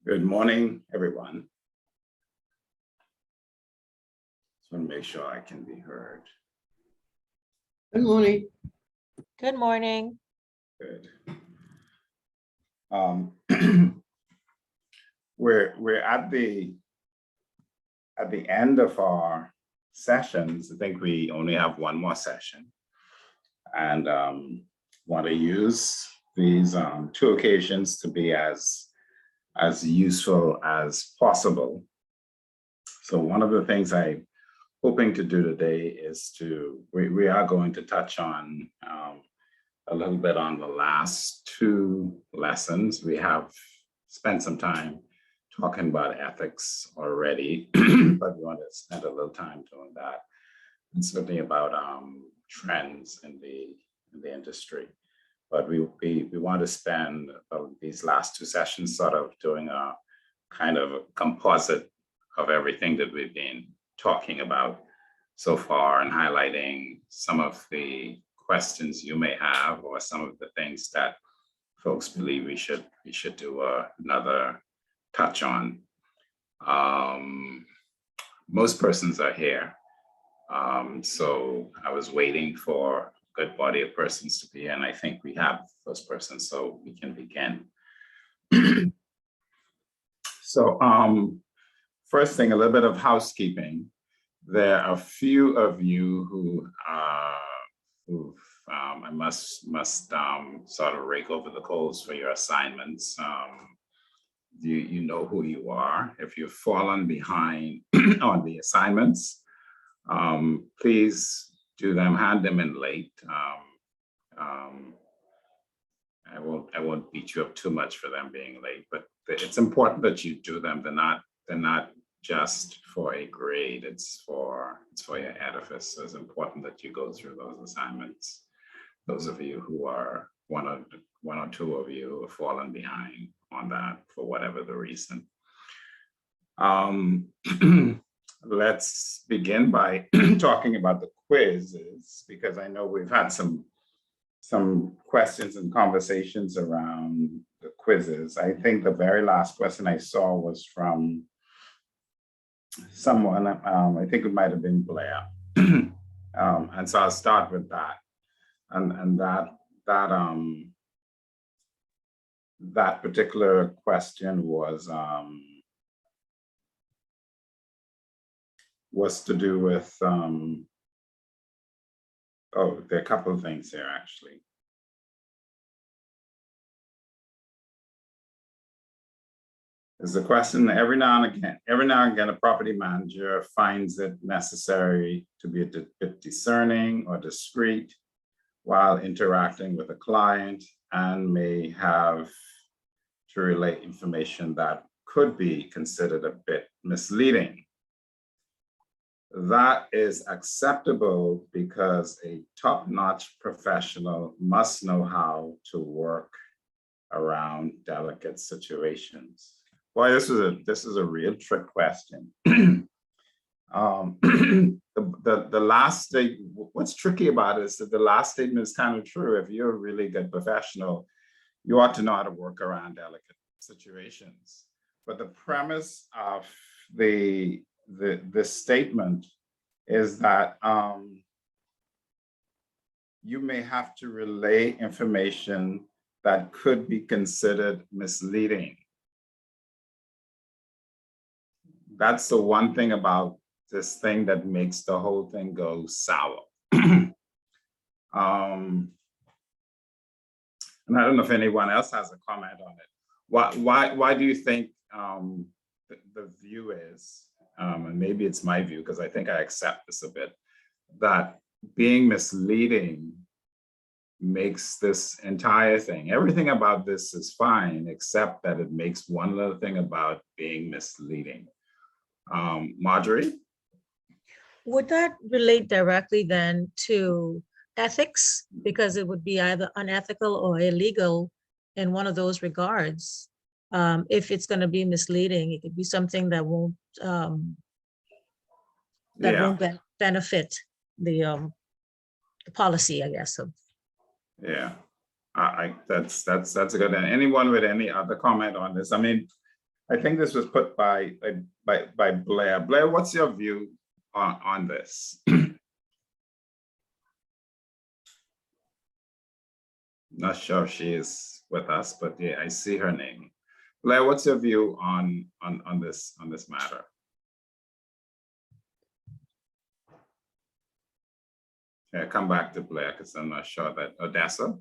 Good morning, everyone. Just want to make sure I can be heard. Good morning. Good morning. Good. We're at the end of our sessions. I think we only have one more session, and want to use these two occasions to be as useful as possible. So one of the things I'm hoping to do today is we are going to touch on a little bit on the last two lessons. We have spent some time talking about ethics already, but we want to spend a little time doing that, and certainly about trends in the industry. But we want to spend these last two sessions sort of doing a kind of a composite of everything that we've been talking about so far, and highlighting some of the questions you may have, or some of the things that folks believe we should do another touch on. Most persons are here, so I was waiting for a good body of persons to be here, and I think we have those persons, so we can begin. So first thing, a little bit of housekeeping. There are a few of you who I must sort of rake over the coals for your assignments. You know who you are. If you've fallen behind on the assignments, please do them, hand them in late. I won't beat you up too much for them being late, but it's important that you do them. They're not just for a grade, it's for your edifice. So it's important that you go through those assignments. Those of you who are, one or two of you who have fallen behind on that for whatever the reason. Let's begin by talking about the quizzes, because I know we've had some questions and conversations around the quizzes. I think the very last question I saw was from someone, I think it might have been Blair. And so I'll start with that. And that particular question was to do with, there are a couple of things here actually. There's a question, every now and again, a property manager finds it necessary to be a bit discerning or discreet while interacting with a client, and may have to relay information that could be considered a bit misleading. That is acceptable because a top-notch professional must know how to work around delicate situations. Boy, this is a real trick question. The last statement, what's tricky about it is that the last statement is kind of true. If you're a really good professional, you ought to know how to work around delicate situations. But the premise of the statement is that you may have to relay information that could be considered misleading. That's the one thing about this thing that makes the whole thing go sour. And I don't know if anyone else has a comment on it. Why do you think the view is, and maybe it's my view because I think I accept this a bit, that being misleading makes this entire thing, everything about this is fine, except that it makes one little thing about being misleading. Marjorie? Would that relate directly then to ethics? Because it would be either unethical or illegal in one of those regards. If it's going to be misleading, it could be something that won't benefit the policy, I guess. Yeah, that's a good one. Anyone with any other comment on this? I mean, I think this was put by Blair. Blair, what's your view on this? Not sure if she is with us, but yeah, I see her name. Blair, what's your view on this matter? Yeah, come back to Blair because I'm not sure that Odessa.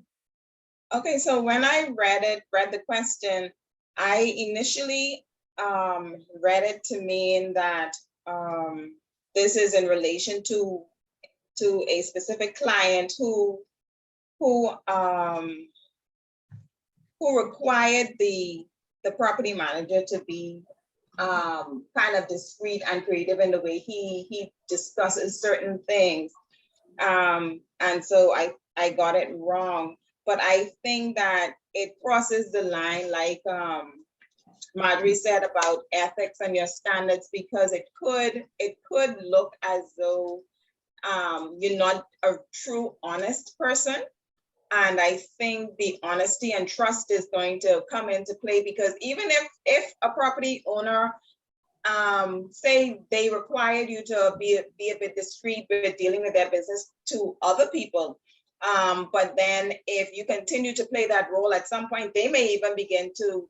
Okay, so when I read the question, I initially read it to mean that this is in relation to a specific client who required the property manager to be kind of discreet and creative in the way he discusses certain things. And so I got it wrong, but I think that it crosses the line, like Marjorie said about ethics and your standards, because it could look as though you're not a true honest person. And I think the honesty and trust is going to come into play, because even if a property owner say they required you to be a bit discreet with dealing with their business to other people, but then if you continue to play that role, at some point they may even begin to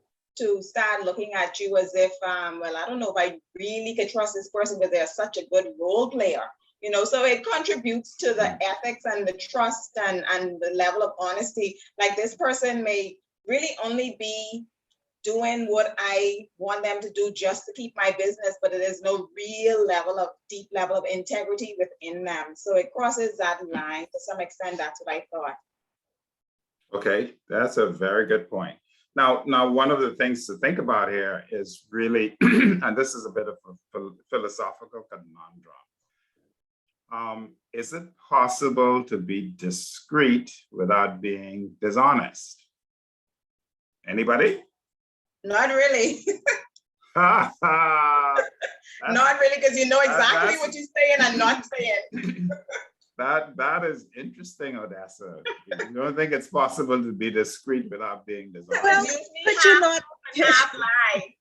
start looking at you as if, well, I don't know if I really can trust this person because they're such a good role player. You know, so it contributes to the ethics and the trust and the level of honesty. Like, this person may really only be doing what I want them to do just to keep my business, but there's no real deep level of integrity within them. So it crosses that line to some extent. That's what I thought. Okay, that's a very good point. Now, one of the things to think about here is really, and this is a bit of a philosophical conundrum. Is it possible to be discreet without being dishonest? Anybody? Not really. Not Not really, because you know exactly what you're saying and not saying. That is interesting, Odessa. You don't think it's possible to be discreet without being dishonest? Well, could you not? Half lie.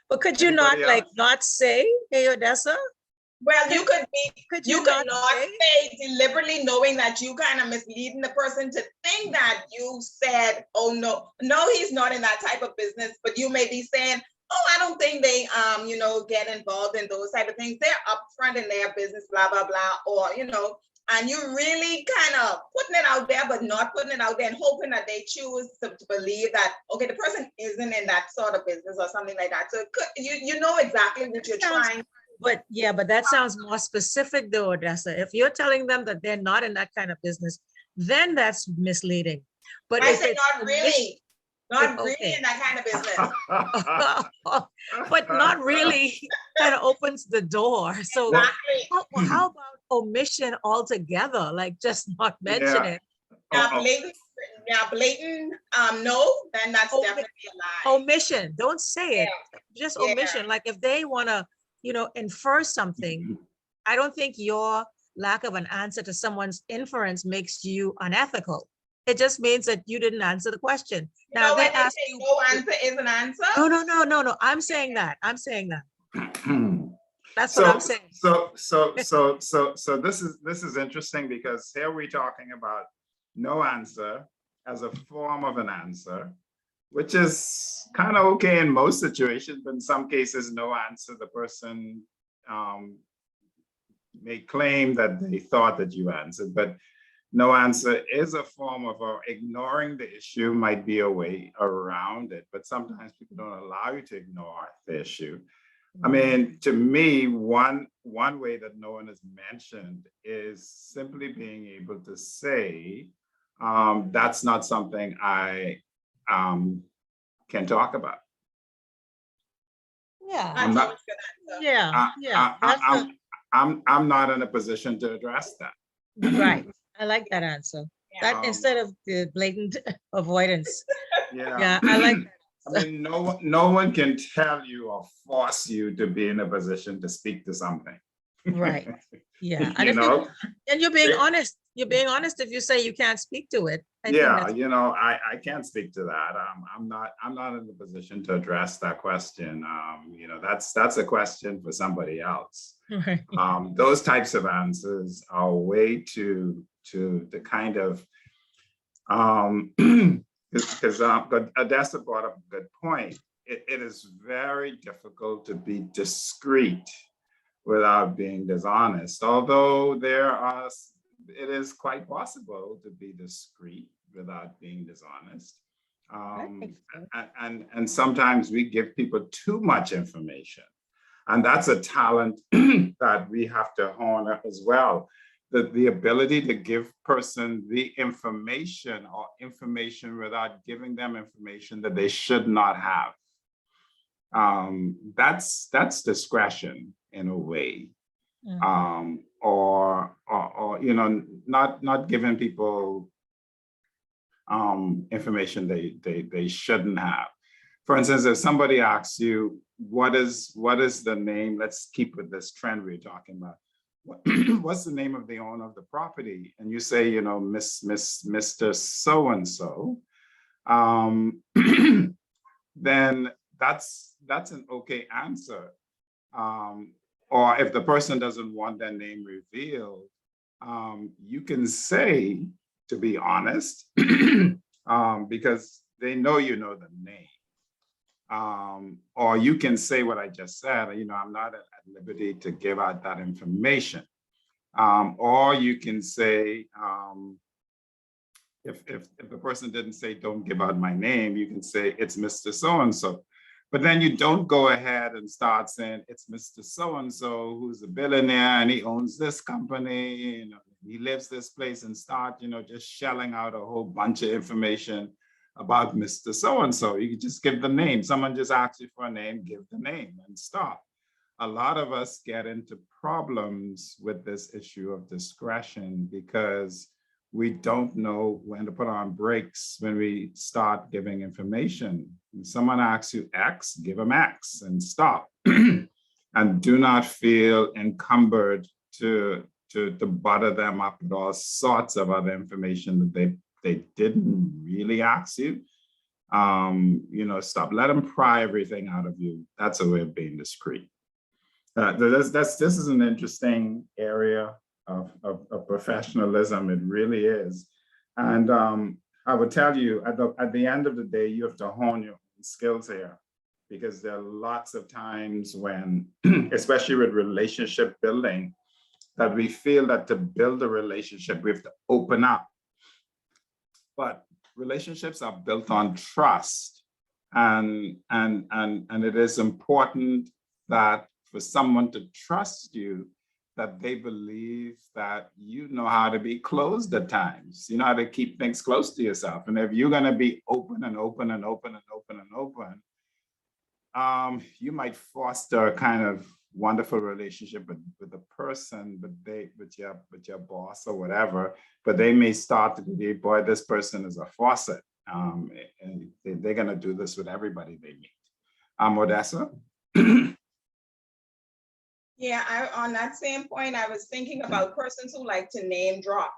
But could you not, Anybody like, else? not say, hey, Odessa? Well, you could be, Could you you could not not say? say deliberately, knowing that you kind of misleading the person to think that you said, oh, no, he's not in that type of business, but you may be saying, oh, I don't think they, get involved in those type of things. They're upfront in their business, blah, blah, blah, or, and you really kind of putting it out there, but not putting it out there and hoping that they choose to believe that, okay, the person isn't in that sort of business or something like that. So you know exactly what you're trying. But yeah, but that sounds more specific though, Odessa. If you're telling them that they're not in that kind of business, then that's misleading. But I if say it's not really, not really okay. in that kind of business. but not really kind of opens the door. So Exactly. how about omission altogether? Like, just not mention Yeah. it. Blatant, no, then that's definitely a lie. Omission, don't say it. Just Yeah. omission. Like, if they want to, infer something, I don't think your lack of an answer to someone's inference makes you unethical. It just means that you didn't answer the question. You Now know they when they ask say you, no answer is an answer? no. I'm saying that. That's what I'm saying. So this is interesting, because here we're talking about no answer as a form of an answer, which is kind of okay in most situations, but in some cases, no answer, the person may claim that they thought that you answered, but no answer is a form of ignoring the issue. Might be a way around it, but sometimes people don't allow you to ignore the issue. I mean, to me, one way that no one has mentioned is simply being able to say, that's not something I can talk about. Yeah. I'm not- That's always a good answer. Yeah. I'm not in a position to address that. Right. I like that answer. Yeah. That instead of the blatant avoidance. Yeah. Yeah, I like that. I mean, no one can tell you or force you to be in a position to speak to something. Right. Yeah. You know? And you're being Yeah. honest. You're being honest if you say you can't speak to it. I think Yeah, that's, I can't speak to that. I'm not in the position to address that question. That's a question for somebody else. right. Those types of answers are a way to the kind of, because Odessa brought up a good point. It is very difficult to be discreet without being dishonest, although it is quite possible to be discreet without being dishonest. I think so. And sometimes we give people too much information. And that's a talent that we have to hone up as well. The ability to give person the information or information without giving them information that they should not have. That's discretion in a way. Mm. Or not giving people information they shouldn't have. For instance, if somebody asks you, what is the name? Let's keep with this trend we're talking about. What's the name of the owner of the property? And you say, Mr. So-and-so, then that's an okay answer. Or if the person doesn't want their name revealed, you can say, to be honest, because they know the name. Or you can say what I just said, I'm not at liberty to give out that information. Or you can say, if the person didn't say, don't give out my name, you can say, it's Mr. So-and-so. But then you don't go ahead and start saying, it's Mr. So-and-so who's a billionaire and he owns this company, he lives this place, and start, just shelling out a whole bunch of information about Mr. So-and-so. You can just give the name. Someone just asks you for a name, give the name and stop. A lot of us get into problems with this issue of discretion because we don't know when to put on brakes when we start giving information. When someone asks you X, give them X and stop. And do not feel encumbered to butter them up with all sorts of other information that they didn't really ask you. Stop. Let them pry everything out of you. That's a way of being discreet. This is an interesting area of professionalism. It really is. And I would tell you, at the end of the day, you have to hone your skills here, because there are lots of times when, especially with relationship building, that we feel that to build a relationship, we have to open up. But relationships are built on trust. And it is important that for someone to trust you, that they believe that you know how to be closed at times. You know how to keep things close to yourself. And if you're going to be open and open and open and open and open, you might foster a kind of wonderful relationship with a person, but with your boss or whatever, but they may start to be, boy, this person is a faucet. And they're going to do this with everybody they meet. Odessa? Yeah, on that same point, I was thinking about persons who like to name drop.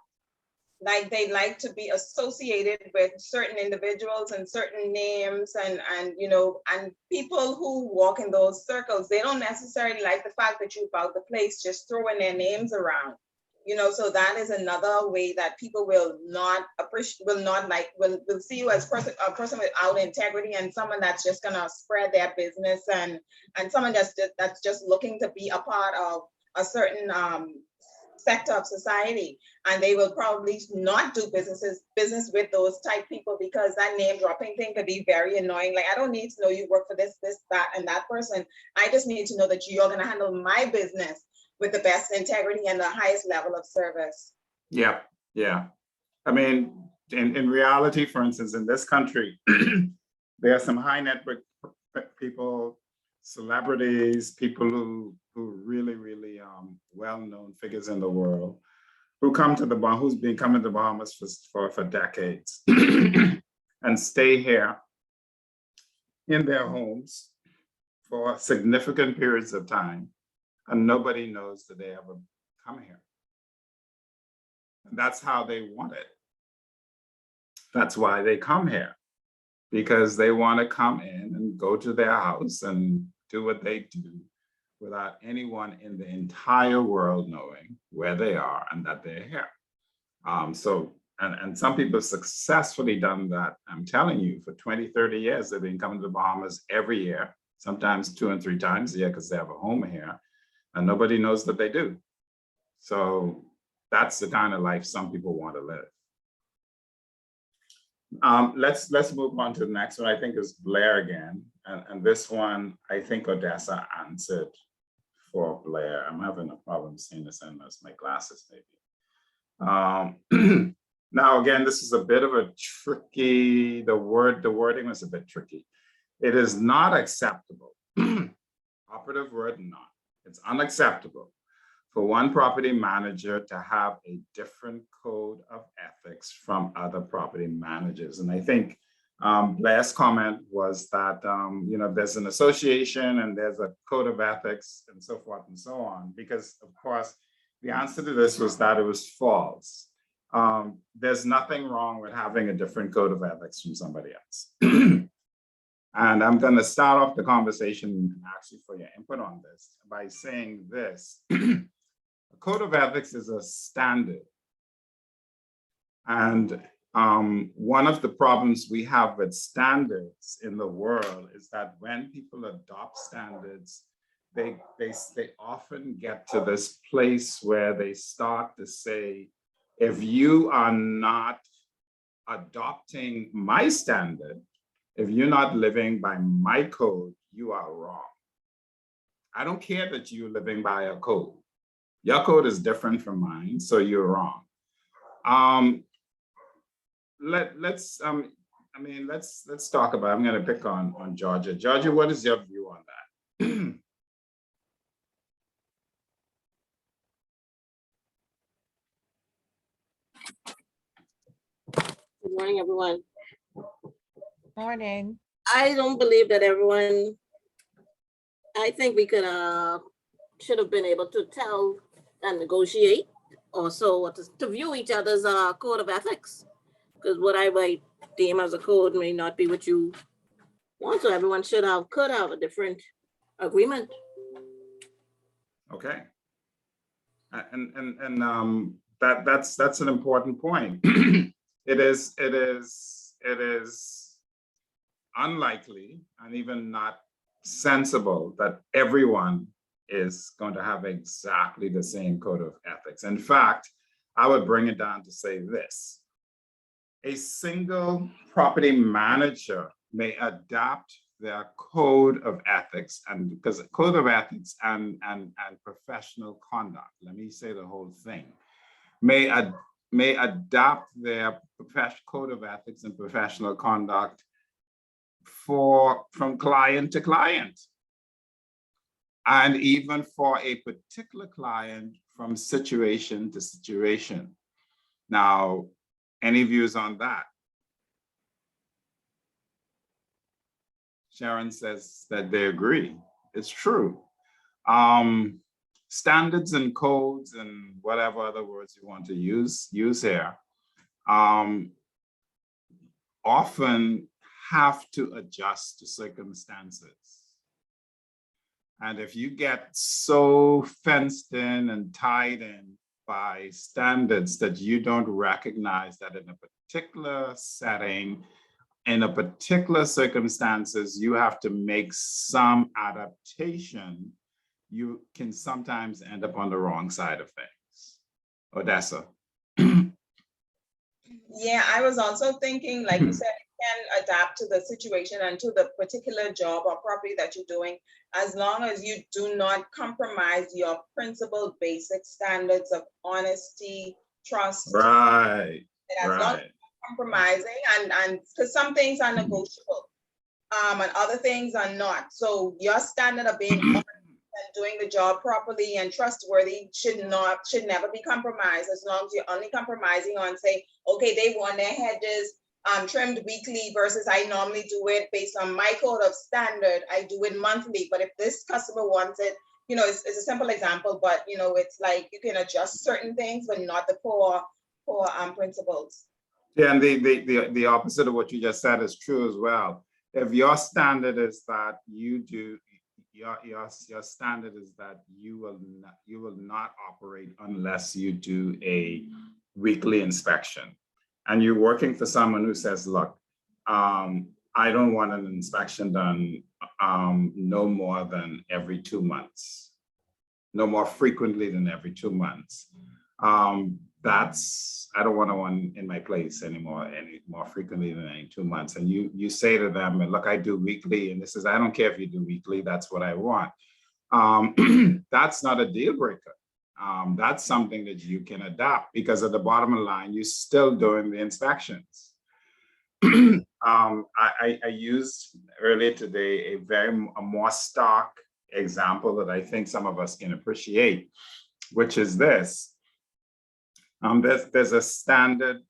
Like they like to be associated with certain individuals and certain names and people who walk in those circles, they don't necessarily like the fact that you're about the place just throwing their names around. So that is another way that people will not appreciate, will see you as a person without integrity, and someone that's just gonna spread their business and someone that's just looking to be a part of a certain sector of society, and they will probably not do business with those type people, because that name dropping thing could be very annoying. Like, I don't need to know you work for this, that, and that person. I just need to know that you're gonna handle my business with the best integrity and the highest level of service. Yeah. I mean, in reality, for instance, in this country, there are some high net worth people, celebrities, people who really, really well-known figures in the world, who come to who's been coming to Bahamas for decades and stay here in their homes for significant periods of time. And nobody knows that they ever come here. That's how they want it. That's why they come here, because they want to come in and go to their house and do what they do without anyone in the entire world knowing where they are and that they're here. And some people have successfully done that. I'm telling you, for 20, 30 years, they've been coming to the Bahamas every year, sometimes 2 and 3 times a year because they have a home here, and nobody knows that they do. So that's the kind of life some people want to live. Let's move on to the next one. I think is Blair again. And this one, I think Odessa answered for Blair. I'm having a problem seeing this unless my glasses maybe. Now, again, this is a bit of a tricky, the wording was a bit tricky. It is not acceptable. Operative word, not. It's unacceptable for one property manager to have a different code of ethics from other property managers. And I think Blair's comment was that, you know, there's an association and there's a code of ethics and so forth and so on, because of course, the answer to this was that it was false. There's nothing wrong with having a different code of ethics from somebody else. And I'm going to start off the conversation and ask you for your input on this by saying this. A code of ethics is a standard. And one of the problems we have with standards in the world is that when people adopt standards, they often get to this place where they start to say, if you are not adopting my standard, if you're not living by my code, you are wrong. I don't care that you're living by a code. Your code is different from mine, so you're wrong. Let's talk about, I'm going to pick on Georgia. Georgia, what is your view on that? Good morning, everyone. Morning. I don't believe that everyone, I think we could, should have been able to tell and negotiate also to view each other's code of ethics. Because what I might deem as a code may not be what you want. So everyone could have a different agreement. Okay. And that's an important point. It is unlikely and even not sensible that everyone is going to have exactly the same code of ethics. In fact, I would bring it down to say this. A single property manager may adapt their code of ethics, and because code of ethics and professional conduct, let me say the whole thing, may adapt their code of ethics and professional conduct from client to client, and even for a particular client from situation to situation. Now, any views on that? Sharon says that they agree. It's true. Standards and codes and whatever other words you want to use here often have to adjust to circumstances. And if you get so fenced in and tied in by standards that you don't recognize that in a particular setting, in a particular circumstances, you have to make some adaptation, you can sometimes end up on the wrong side of things. Odessa. Yeah, I was also thinking, like you said, you can adapt to the situation and to the particular job or property that you're doing, as long as you do not compromise your principal basic standards of honesty, trust. Right. As long as you're compromising, and because some things are negotiable, and other things are not. So your standard of being honest and doing the job properly and trustworthy should never be compromised, as long as you're only compromising on, say, okay, they want their hedges trimmed weekly versus I normally do it based on my code of standard. I do it monthly, but if this customer wants it, you know, it's a simple example, but you know, it's like you can adjust certain things, but not the core for principals. Yeah, and the opposite of what you just said is true as well. If your standard is that you do, your standard is that you will not operate unless you do a weekly inspection. And you're working for someone who says, look, I don't want an inspection done no more than every 2 months, no more frequently than every 2 months. I don't want one in my place any more frequently than any 2 months. And you say to them, look, I do weekly, and this is, I don't care if you do weekly, that's what I want. That's not a deal breaker. That's something that you can adapt, because at the bottom of the line, you're still doing the inspections. I used earlier today a more stock example that I think some of us can appreciate, which is this. There's a standard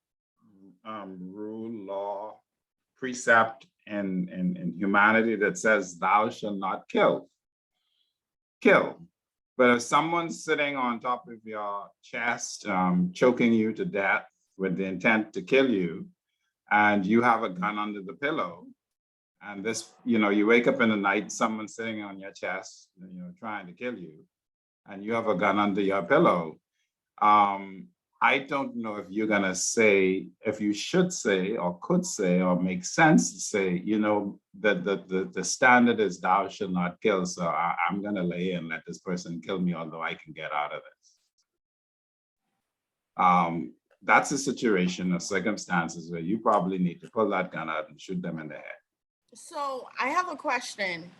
rule, law, precept in humanity that says thou shalt not kill. But if someone's sitting on top of your chest, choking you to death with the intent to kill you, and you have a gun under the pillow, and this, you wake up in the night, someone's sitting on your chest, trying to kill you, and you have a gun under your pillow, I don't know if you're gonna say, if you should say, or could say, or make sense to say, that the standard is thou shalt not kill, so I'm gonna lay and let this person kill me, although I can get out of this. That's a situation or circumstances where you probably need to pull that gun out and shoot them in the head. So I have a question.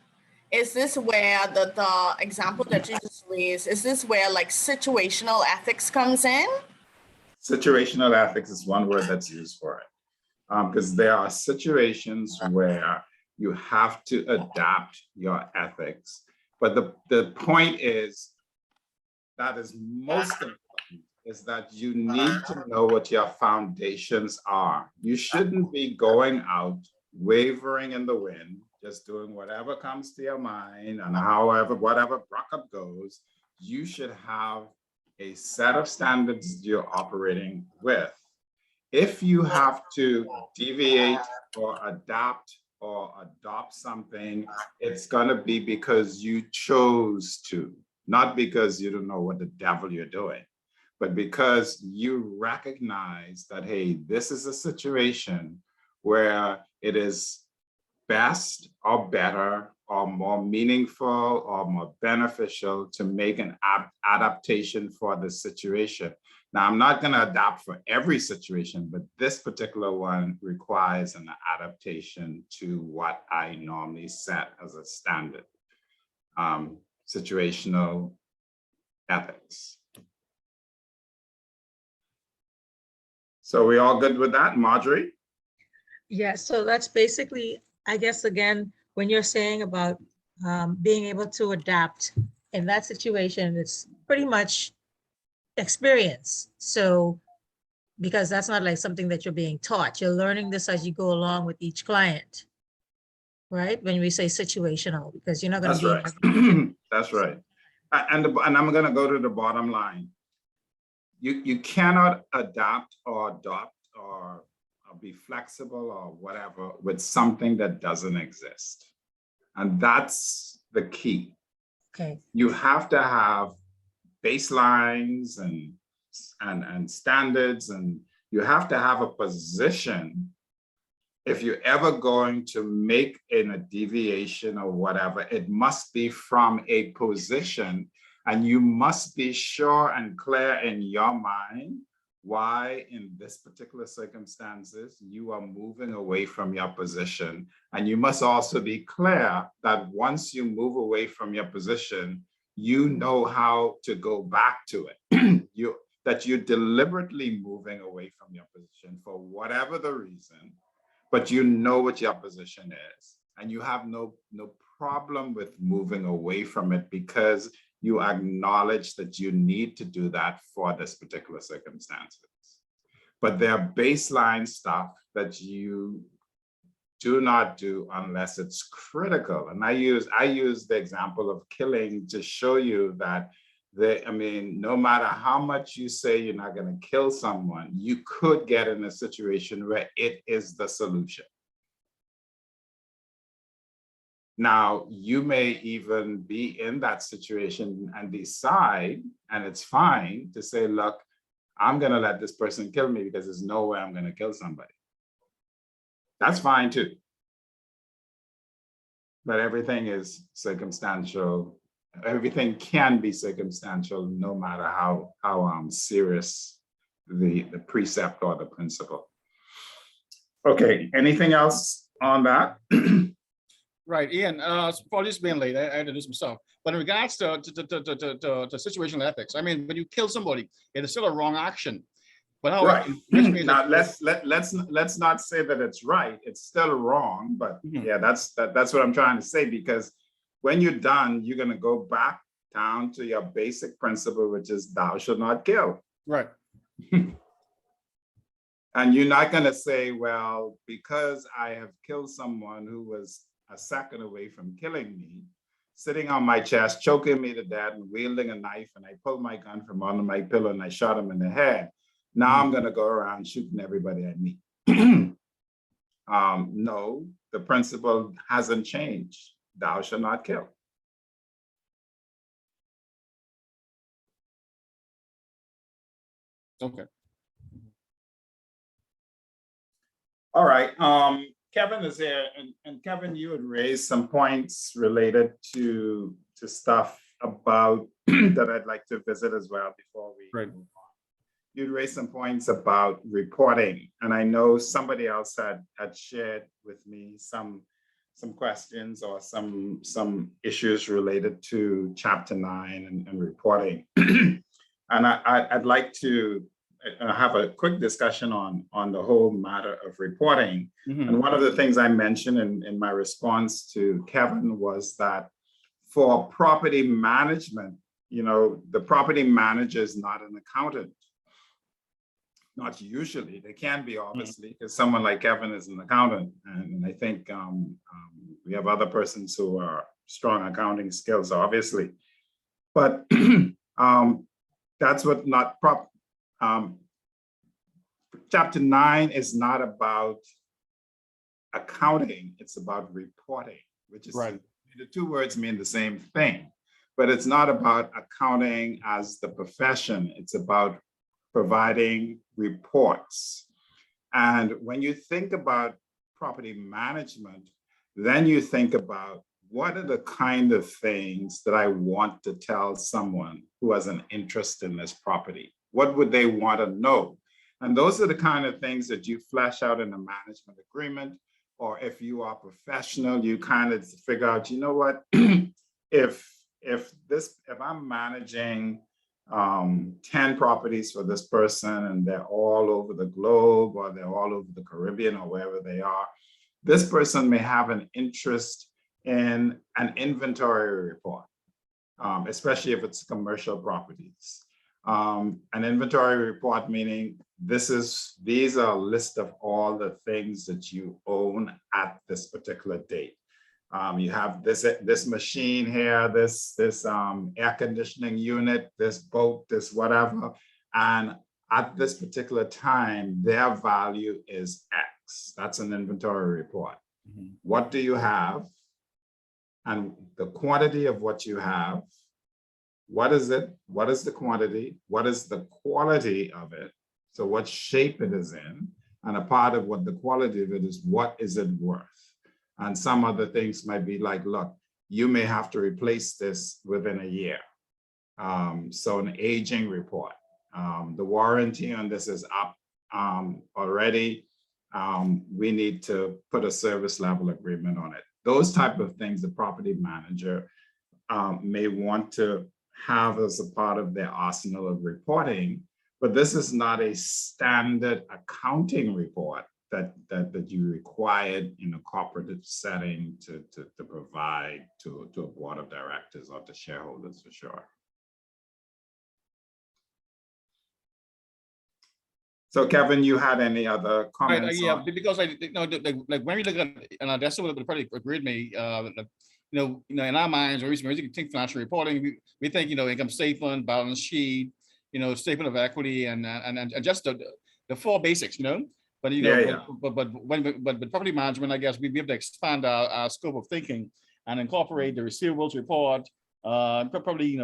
Is this where the example that you just raised, is this where like situational ethics comes in? Situational ethics is one word that's used for it. Because there are situations where you have to adapt your ethics. But the point is, that is most important, is that you need to know what your foundations are. You shouldn't be going out, wavering in the wind, just doing whatever comes to your mind, and whatever rock up goes. You should have a set of standards you're operating with. If you have to deviate or adapt or adopt something, it's gonna be because you chose to, not because you don't know what the devil you're doing, but because you recognize that, hey, this is a situation where it is best or better or more meaningful or more beneficial to make an adaptation for the situation. Now, I'm not going to adapt for every situation, but this particular one requires an adaptation to what I normally set as a standard. Situational ethics. So we all good with that, Marjorie? Yeah, so that's basically, I guess, again, when you're saying about being able to adapt in that situation, it's pretty much experience. So, because that's not like something that you're being taught, you're learning this as you go along with each client, right? When we say situational, because you're not going to That's be. right. That's right. And I'm going to go to the bottom line. You cannot adapt or adopt or be flexible or whatever with something that doesn't exist. And that's the key. Okay. You have to have baselines and standards, and you have to have a position. If you're ever going to make a deviation or whatever, it must be from a position, and you must be sure and clear in your mind why in this particular circumstances you are moving away from your position. And you must also be clear that once you move away from your position, you know how to go back to it. That you're deliberately moving away from your position for whatever the reason, but you know what your position is. And you have no problem with moving away from it because you acknowledge that you need to do that for this particular circumstances. But there are baseline stuff that you do not do unless it's critical. And I use the example of killing to show you that I mean, no matter how much you say you're not going to kill someone, you could get in a situation where it is the solution. Now, you may even be in that situation and decide, and it's fine to say, look, I'm going to let this person kill me because there's no way I'm going to kill somebody. That's fine too. But everything is circumstantial. Everything can be circumstantial, no matter how serious the precept or the principle. Okay, anything else on that? Right, Ian, apologies for being late, I introduced myself. But in regards to situational ethics, I mean, when you kill somebody, it is still a wrong action. But how? Right. Now let's not say that it's right. It's still wrong, but yeah, that's what I'm trying to say, because when you're done, you're gonna go back down to your basic principle, which is thou shalt not kill. Right. And you're not gonna say, well, because I have killed someone who was a second away from killing me, sitting on my chest, choking me to death and wielding a knife, and I pulled my gun from under my pillow and I shot him in the head. Now I'm going to go around shooting everybody I meet. No, the principle hasn't changed. Thou shalt not kill. Okay. All right. Kevin is here, and Kevin, you had raised some points related to stuff about that I'd like to visit as well before we move on. You'd raised some points about reporting, and I know somebody else had shared with me some questions or some issues related to Chapter 9 and reporting. And I'd like to have a quick discussion on the whole matter of reporting. And one of the things I mentioned in my response to Kevin was that for property management, you know, the property manager is not an accountant. Not usually. They can be, obviously, because someone like Kevin is an accountant, and I think we have other persons who are strong accounting skills, obviously. But that's what not Chapter 9 is not about accounting, it's about reporting, which is right. The two words mean the same thing, but it's not about accounting as the profession, it's about providing reports. And when you think about property management, then you think about what are the kind of things that I want to tell someone who has an interest in this property? What would they want to know? And those are the kind of things that you flesh out in a management agreement, or if you are professional, you kind of figure out, you know what, if I'm managing 10 properties for this person and they're all over the globe or they're all over the Caribbean or wherever they are, this person may have an interest in an inventory report, especially if it's commercial properties. An inventory report meaning these are a list of all the things that you own at this particular date. You have this machine here, this air conditioning unit, this boat, this whatever, and at this particular time, their value is X. That's an inventory report. What do you have? And the quantity of what you have. What is it? What is the quantity? What is the quality of it? So what shape it is in? And a part of what the quality of it is, what is it worth? And some other things might be like, look, you may have to replace this within a year. So an aging report. The warranty on this is up already. We need to put a service level agreement on it. Those type of things the property manager may want to have as a part of their arsenal of reporting, but this is not a standard accounting report that you required in a corporate setting to provide to a board of directors or to shareholders, for sure. So Kevin, you had any other comments? Yeah, because like when we look at, and that's what probably agreed with me, in our minds, when we think financial reporting, we think, income statement, balance sheet, statement of equity, and just the four basics, But Yeah, yeah. but property management, I guess we have to expand our scope of thinking and incorporate the receivables report. Probably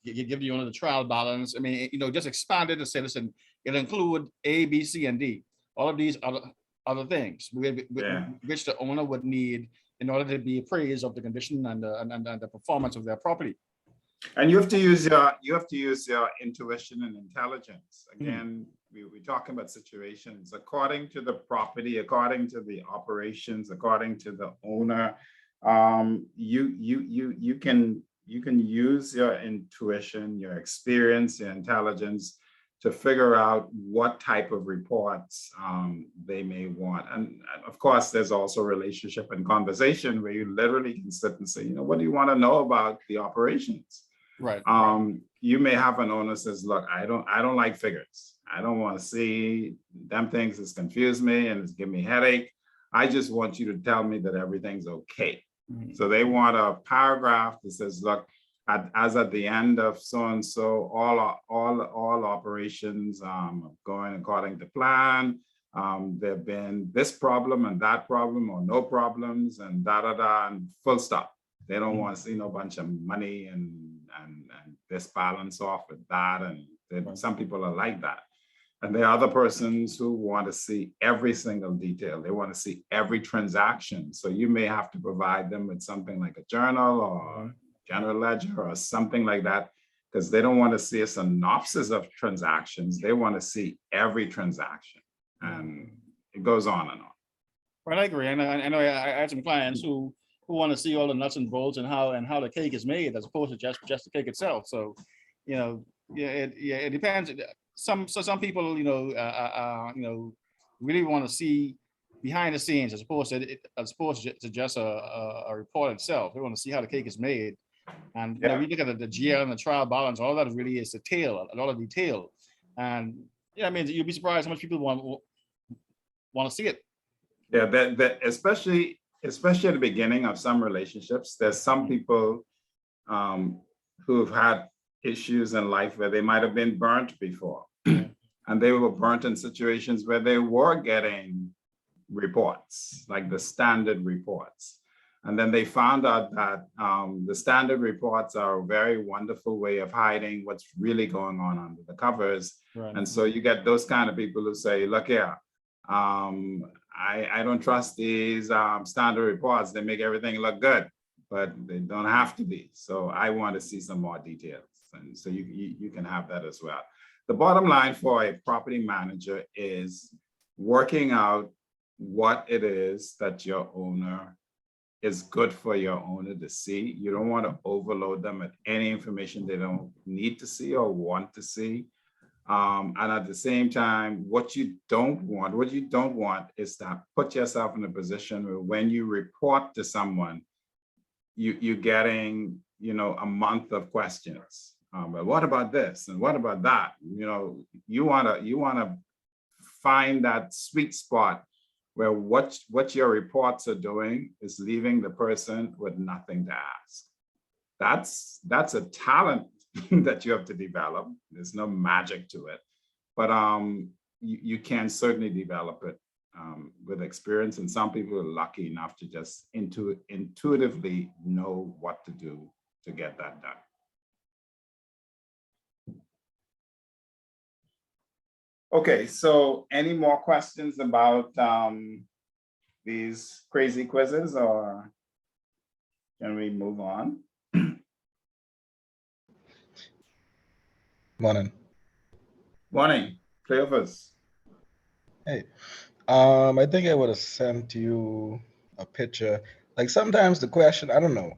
give the owner the trial balance. I mean, just expand it and say, listen, it'll include A, B, C, and D. All of these other things Yeah. which the owner would need in order to be appraised of the condition and the performance of their property. And you have to use your intuition and intelligence. Again, we're talking about situations according to the property, according to the operations, according to the owner. You can use your intuition, your experience, your intelligence to figure out what type of reports they may want. And of course, there's also relationship and conversation where you literally can sit and say, what do you want to know about the operations? Right. You may have an owner says, look, I don't like figures. I don't want to see them things. It's confused me and it's give me headache. I just want you to tell me that everything's okay. So they want a paragraph that says, look, as at the end of so-and-so, all operations going according to plan. There've been this problem and that problem or no problems and da and full stop. They don't want to see no bunch of money and this balance off with that. And some people are like that. And there are other persons who want to see every single detail. They want to see every transaction. So you may have to provide them with something like a journal or general ledger or something like that, because they don't want to see a synopsis of transactions. They want to see every transaction. And it goes on and on. Right, I agree. And I know I had some clients who want to see all the nuts and bolts and how the cake is made as opposed to just the cake itself. So, it depends. Some people, really want to see behind the scenes as opposed to just a report itself. They want to see how the cake is made. And we look at the GL and the trial balance. All that really is a lot of detail. And I mean, you'd be surprised how much people want to see it. Yeah, that especially at the beginning of some relationships, there's some people who've had issues in life where they might have been burnt before. And they were burnt in situations where they were getting reports, like the standard reports. And then they found out that the standard reports are a very wonderful way of hiding what's really going on under the covers. Right. And so you get those kind of people who say, look here, I don't trust these standard reports. They make everything look good, but they don't have to be. So I want to see some more details. And so you can have that as well. The bottom line for a property manager is working out what it is that your owner is good for your owner to see. You don't want to overload them with any information they don't need to see or want to see. And at the same time, what you don't want is to put yourself in a position where when you report to someone, you're getting, a month of questions. But what about this? And what about that? You wanna find that sweet spot where what your reports are doing is leaving the person with nothing to ask. That's a talent that you have to develop. There's no magic to it, but you can certainly develop it with experience. And some people are lucky enough to just intuitively know what to do to get that done. Okay, so any more questions about these crazy quizzes, or can we move on? Morning. Morning, Cleophas. Hey, I think I would have sent you a picture. Like sometimes the question, I don't know.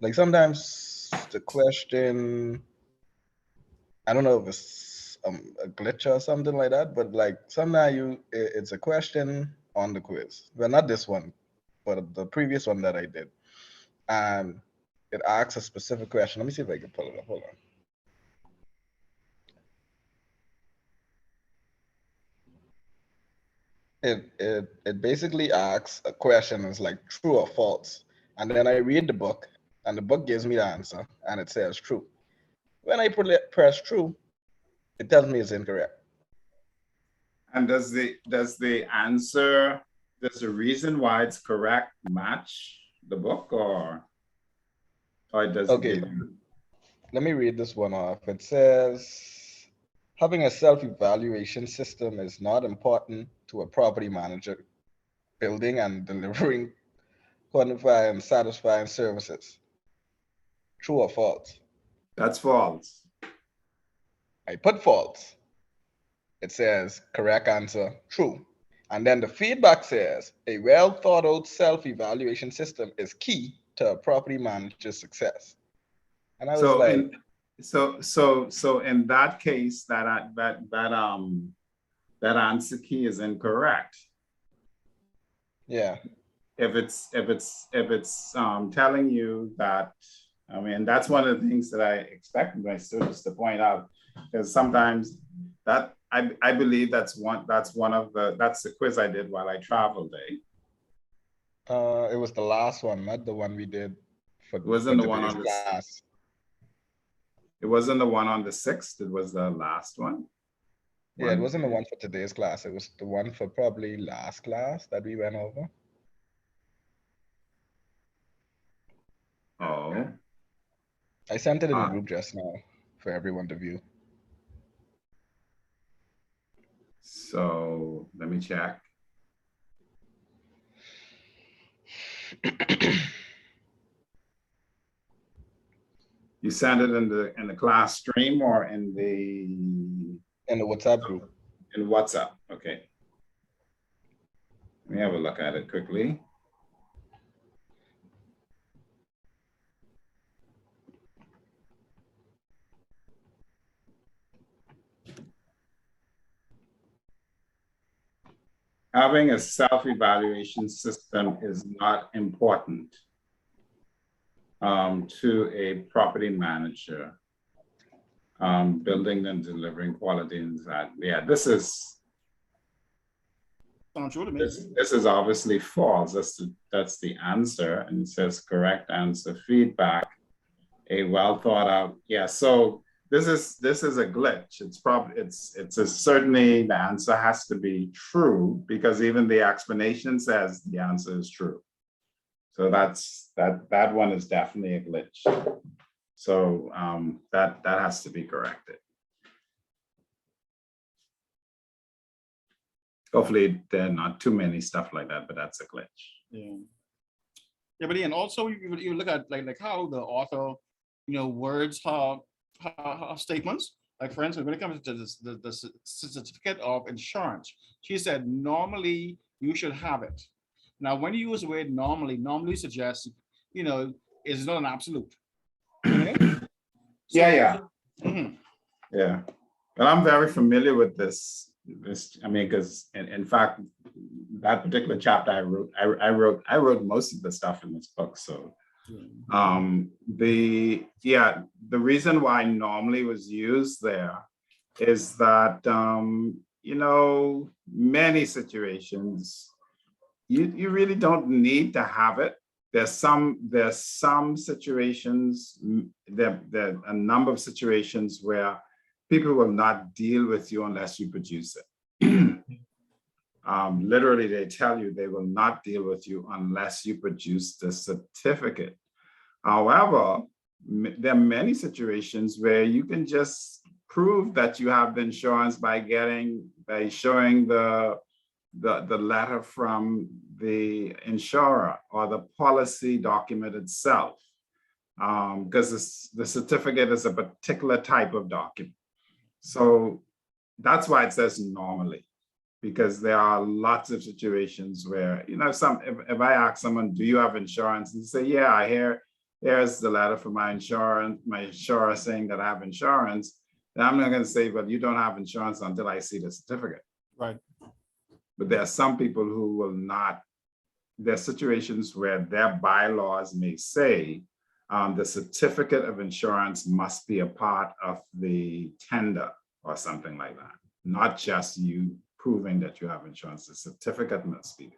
Like sometimes the question, I don't know if it's a glitch or something like that, but like sometimes it's a question on the quiz. Well, not this one, but the previous one that I did. And it asks a specific question. Let me see if I can pull it up. Hold on. It basically asks a question. It's like true or false. And then I read the book, and the book gives me the answer, and it says true. When I press true, it tells me it's incorrect. And does the answer, does the reason why it's correct match the book, or does it Okay. give you? Let me read this one off. It says, having a self-evaluation system is not important to a property manager building and delivering quantifying and satisfying services. True or false? That's false. I put false. It says correct answer, true. And then the feedback says a well thought out self-evaluation system is key to a property manager's success. And I was So like, so in that case, that answer key is incorrect. yeah, If it's telling you that, I mean, that's one of the things that I expect my students to point out, because sometimes that I believe that's one of the quiz I did while I traveled. it was the last one, not the one we did for, It wasn't for the one today's on the class. It wasn't the one on the 6th. It was the last one. Yeah, it wasn't the one for today's class. It was the one for probably last class that we went over. Oh. I sent it in the group just now for everyone to view. So let me check. You sent it in the class stream or in the WhatsApp group? In WhatsApp. Okay. Let me have a look at it quickly. Having a self-evaluation system is not important to a property manager building and delivering quality inside. Yeah, this is this is obviously false. That's the answer, and it says correct answer. Feedback, a well thought out. Yeah, so this is a glitch. It's probably it's certainly the answer has to be true, because even the explanation says the answer is true. So that one is definitely a glitch. So that has to be corrected. Hopefully there are not too many stuff like that, but that's a glitch. Yeah. Yeah, but then also you look at like how the author, words her statements. Like for instance, when it comes to the certificate of insurance, she said normally you should have it. Now, when you use the word normally suggests, it's not an absolute. Yeah. Mhm. Yeah. But I'm very familiar with this. I mean, because in fact, that particular chapter I wrote most of the stuff in this book. So the reason why normally was used there is that many situations you really don't need to have it. There's some situations, there a number of situations where people will not deal with you unless you produce it. Literally, they tell you they will not deal with you unless you produce the certificate. However, there are many situations where you can just prove that you have the insurance by showing the letter from the insurer or the policy document itself, because the certificate is a particular type of document. So that's why it says normally, because there are lots of situations where, if I ask someone, do you have insurance? And they say, yeah, here's the letter from my insurer saying that I have insurance. Then I'm not going to say, but you don't have insurance until I see the certificate. Right. But there are some people who will not. There are situations where their bylaws may say the certificate of insurance must be a part of the tender or something like that. Not just you proving that you have insurance, the certificate must be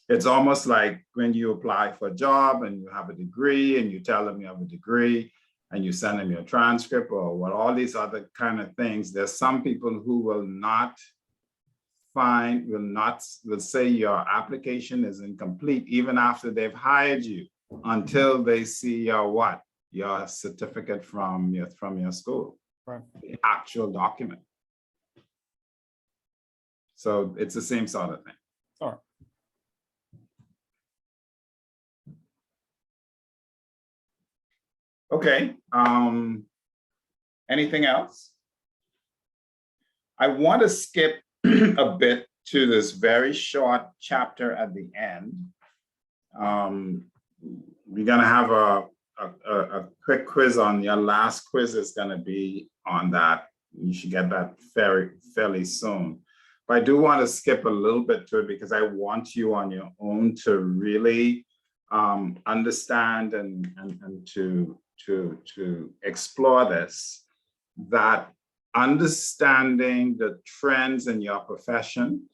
there. It's almost like when you apply for a job and you have a degree and you tell them you have a degree and you send them your transcript or what, all these other kind of things. There's some people who will say your application is incomplete even after they've hired you until they see your what? Your certificate from your school, Right. the actual document. So it's the same sort of thing. All right. Okay, anything else? I want to skip a bit to this very short chapter at the end. We're gonna have a quick quiz on your last quiz is gonna be on that. You should get that fairly soon. But I do want to skip a little bit to it because I want you on your own to really understand and to explore this, that understanding the trends in your profession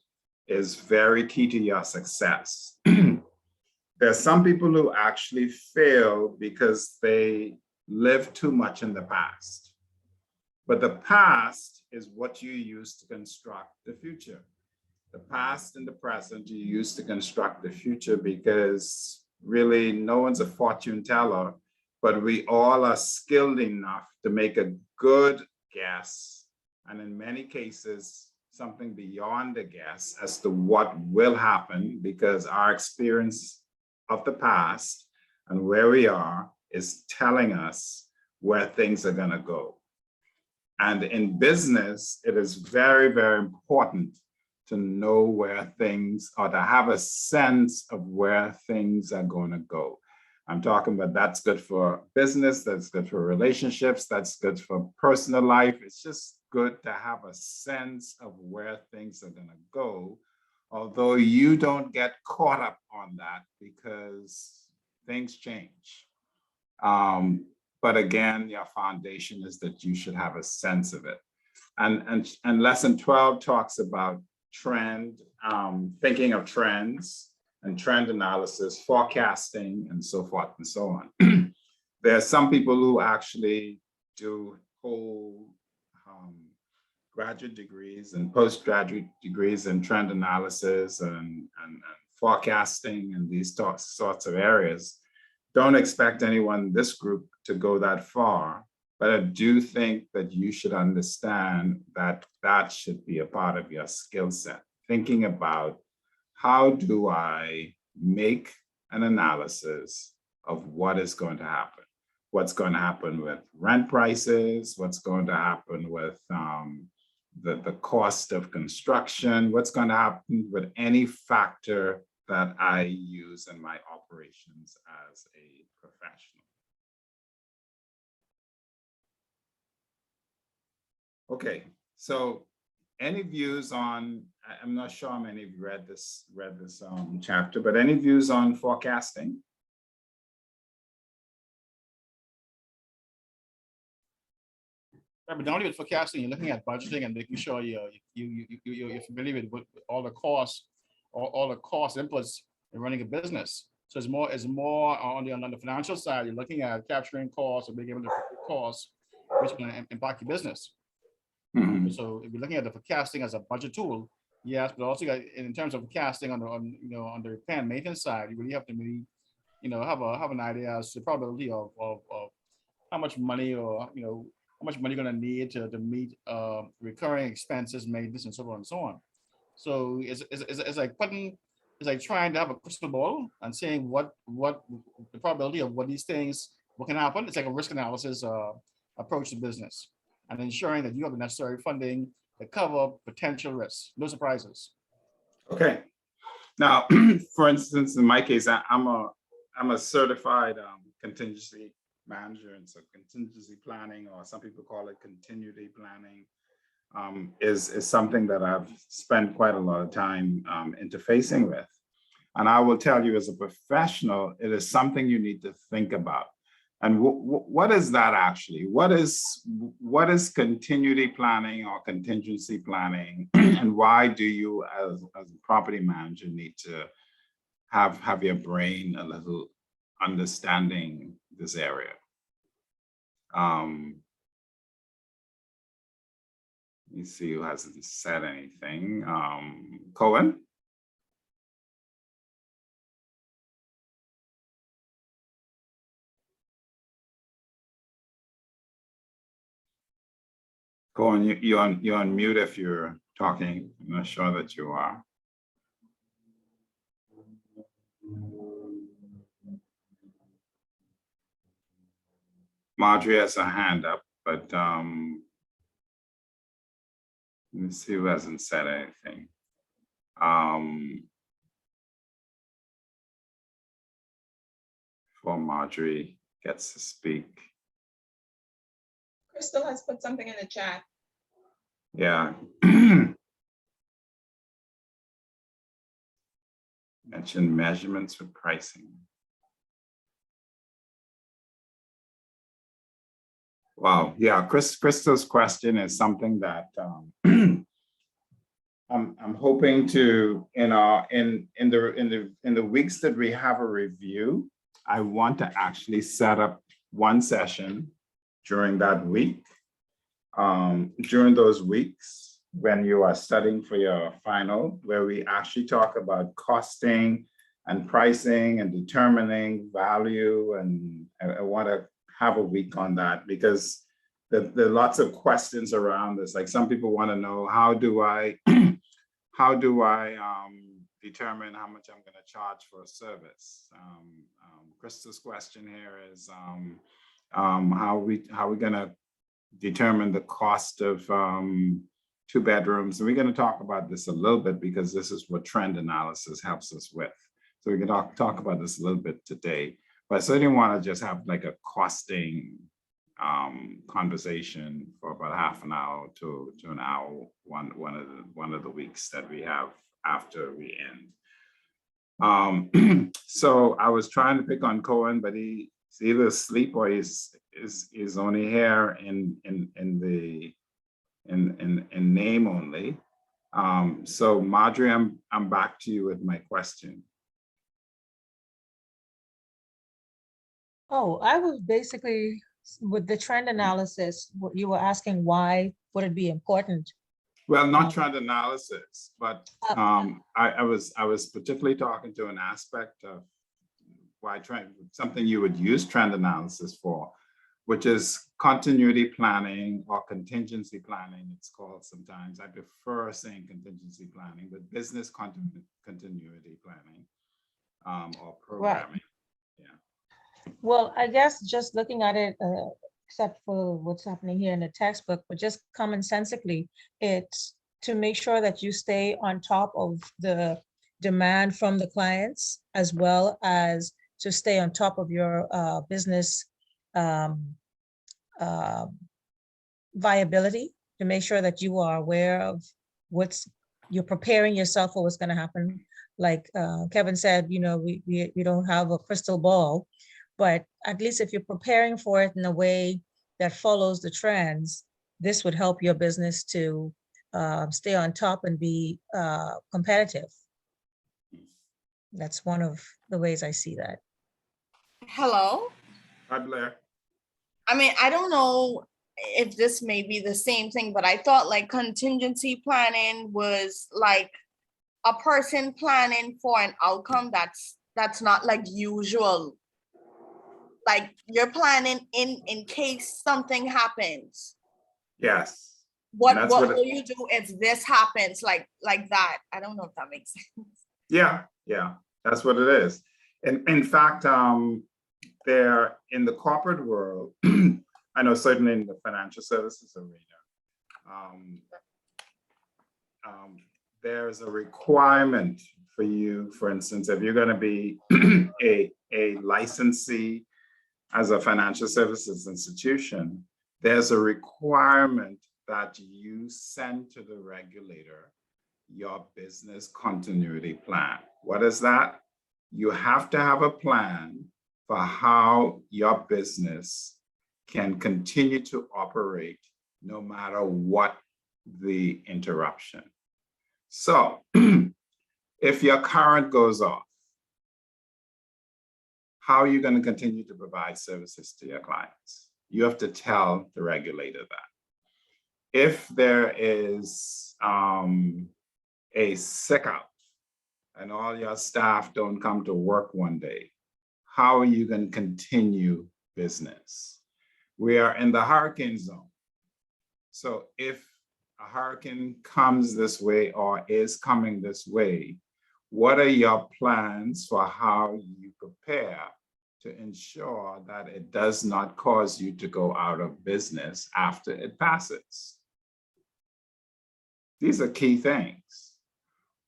is very key to your success. There's some people who actually fail because they live too much in the past. But the past is what you use to construct the future. The past and the present you use to construct the future, because really no one's a fortune teller, but we all are skilled enough to make a good guess, and in many cases, something beyond a guess as to what will happen, because our experience of the past and where we are is telling us where things are going to go. And in business, it is very, very important to know where things, or to have a sense of where things are going to go. I'm talking about that's good for business, that's good for relationships, that's good for personal life. It's just good to have a sense of where things are going to go, although you don't get caught up on that because things change. But again, your foundation is that you should have a sense of it. And lesson 12 talks about trend, thinking of trends and trend analysis, forecasting, and so forth and so on. There are some people who actually do whole graduate degrees and postgraduate degrees in trend analysis and forecasting and these sorts of areas. Don't expect anyone in this group to go that far, but I do think that you should understand that that should be a part of your skill set. Thinking about, how do I make an analysis of what is going to happen? What's going to happen with rent prices? What's going to happen with the cost of construction? What's going to happen with any factor that I use in my operations as a professional? Okay, so any views on, I'm not sure how many of you read this chapter, but any views on forecasting? But not only with forecasting, you're looking at budgeting and making sure you're familiar with all the costs, all the cost inputs in running a business. So it's more on the financial side. You're looking at capturing costs or being able to predict costs, which is going to impact your business. Mm-hmm. So if you're looking at the forecasting as a budget tool, yes, but also in terms of forecasting on the repair and maintenance side, you really have to really, have an idea as to the probability of how much money or how much money you're going to need to meet recurring expenses, maintenance, and so on and so on. So it's like trying to have a crystal ball and saying what the probability of what can happen. It's like a risk analysis approach to business, and ensuring that you have the necessary funding to cover potential risks, no surprises. Okay. Now, for instance, in my case, I'm a certified contingency manager, and so contingency planning, or some people call it continuity planning, is something that I've spent quite a lot of time interfacing with. And I will tell you, as a professional, it is something you need to think about. And what is that actually? What is continuity planning or contingency planning? And why do you, as a property manager, need to have your brain a little understanding this area. Let me see who hasn't said anything. Cohen? Cohen, you're on mute if you're talking. I'm not sure that you are. Marjorie has a hand up, but let me see who hasn't said anything. Before Marjorie gets to speak. Crystal has put something in the chat. Yeah. Mention measurements for pricing. Wow, yeah, Crystal's question is something that I'm hoping to, in the weeks that we have a review, I want to actually set up one session during that week. During those weeks, when you are studying for your final, where we actually talk about costing and pricing and determining value. And I want to have a week on that because there are lots of questions around this. Like some people want to know, how do I determine how much I'm going to charge for a service? Crystal's question here is how are we going to determine the cost of 2 bedrooms? And we're going to talk about this a little bit because this is what trend analysis helps us with. So we can talk about this a little bit today. But I certainly want to just have like a costing conversation for about half an hour to an hour one of the weeks that we have after we end. So I was trying to pick on Cohen, but he's either asleep or he's only here in name only. So Marjorie, I'm back to you with my question. Oh, I was basically with the trend analysis, what you were asking, why would it be important? Well, not trend analysis, but I was particularly talking to an aspect of why something you would use trend analysis for, which is continuity planning or contingency planning, it's called sometimes. I prefer saying contingency planning, but business continuity planning or programming. Right. Well, I guess just looking at it, except for what's happening here in the textbook, but just commonsensically, it's to make sure that you stay on top of the demand from the clients, as well as to stay on top of your business viability, to make sure that you are aware of you're preparing yourself for what's going to happen. Like Kevin said, we don't have a crystal ball, but at least if you're preparing for it in a way that follows the trends, this would help your business to stay on top and be competitive. That's one of the ways I see that. Hello? Hi, Blair. I mean, I don't know if this may be the same thing, but I thought like contingency planning was like a person planning for an outcome that's not like usual. Like you're planning in case something happens. Yes. What will you do if this happens like that? I don't know if that makes sense. Yeah, that's what it is. And in fact, there in the corporate world, I know certainly in the financial services arena, there's a requirement for you, for instance, if you're going to be a licensee as a financial services institution, there's a requirement that you send to the regulator your business continuity plan. What is that? You have to have a plan for how your business can continue to operate no matter what the interruption. So if your current goes off how are you going to continue to provide services to your clients? You have to tell the regulator that. If there is a sick out and all your staff don't come to work one day, how are you going to continue business? We are in the hurricane zone. So if a hurricane comes this way or is coming this way, what are your plans for how you prepare to ensure that it does not cause you to go out of business after it passes? These are key things.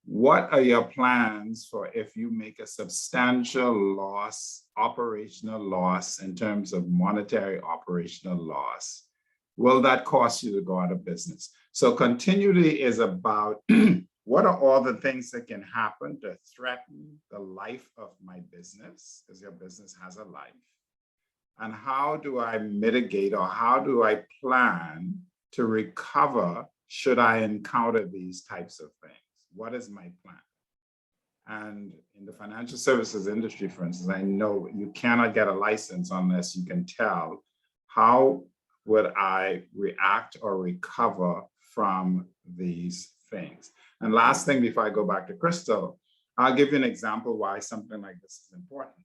What are your plans for if you make a substantial loss, operational loss in terms of monetary operational loss? Will that cost you to go out of business? So continuity is about what are all the things that can happen to threaten the life of my business, because your business has a life? And how do I mitigate, or how do I plan to recover should I encounter these types of things? What is my plan? And in the financial services industry, for instance, I know you cannot get a license unless you can tell how would I react or recover from these things. And last thing before I go back to Crystal, I'll give you an example why something like this is important.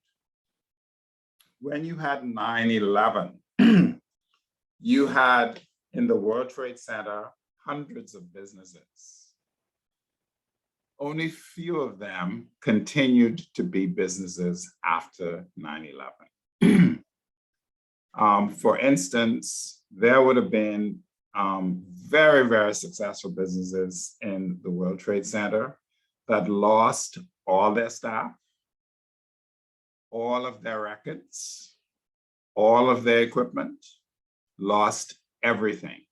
When you had 9/11, you had in the World Trade Center hundreds of businesses. Only few of them continued to be businesses after 9/11. For instance, there would have been very, very successful businesses in the World Trade Center that lost all their staff, all of their records, all of their equipment, lost everything,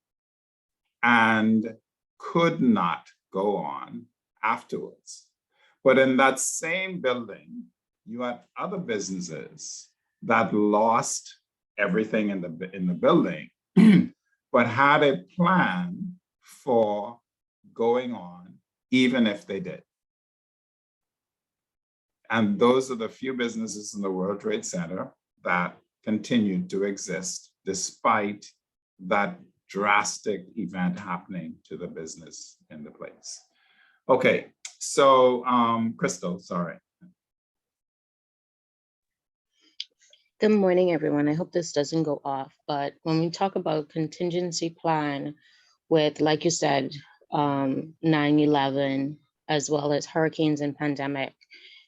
and could not go on afterwards. But in that same building, you had other businesses that lost everything in the building, but had a plan for going on, even if they did. And those are the few businesses in the World Trade Center that continued to exist despite that drastic event happening to the business in the place. Okay, so Crystal, sorry. Good morning, everyone. I hope this doesn't go off, but when we talk about contingency plan with, like you said, 9/11, as well as hurricanes and pandemic,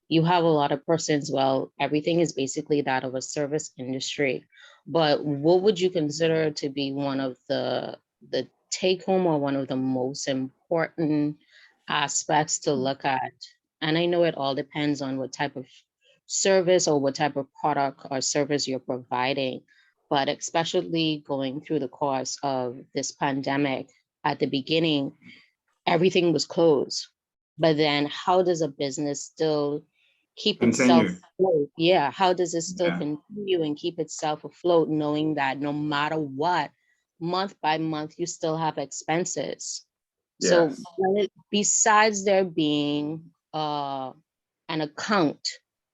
you have a lot of persons, well, everything is basically that of a service industry, but what would you consider to be one of the take home or one of the most important aspects to look at? And I know it all depends on what type of service or what type of product or service you're providing, but especially going through the course of this pandemic, at the beginning, everything was closed. But then how does a business still keep itself afloat? Yeah, how does it still continue and keep itself afloat, knowing that no matter what, month by month, you still have expenses? So besides there being an account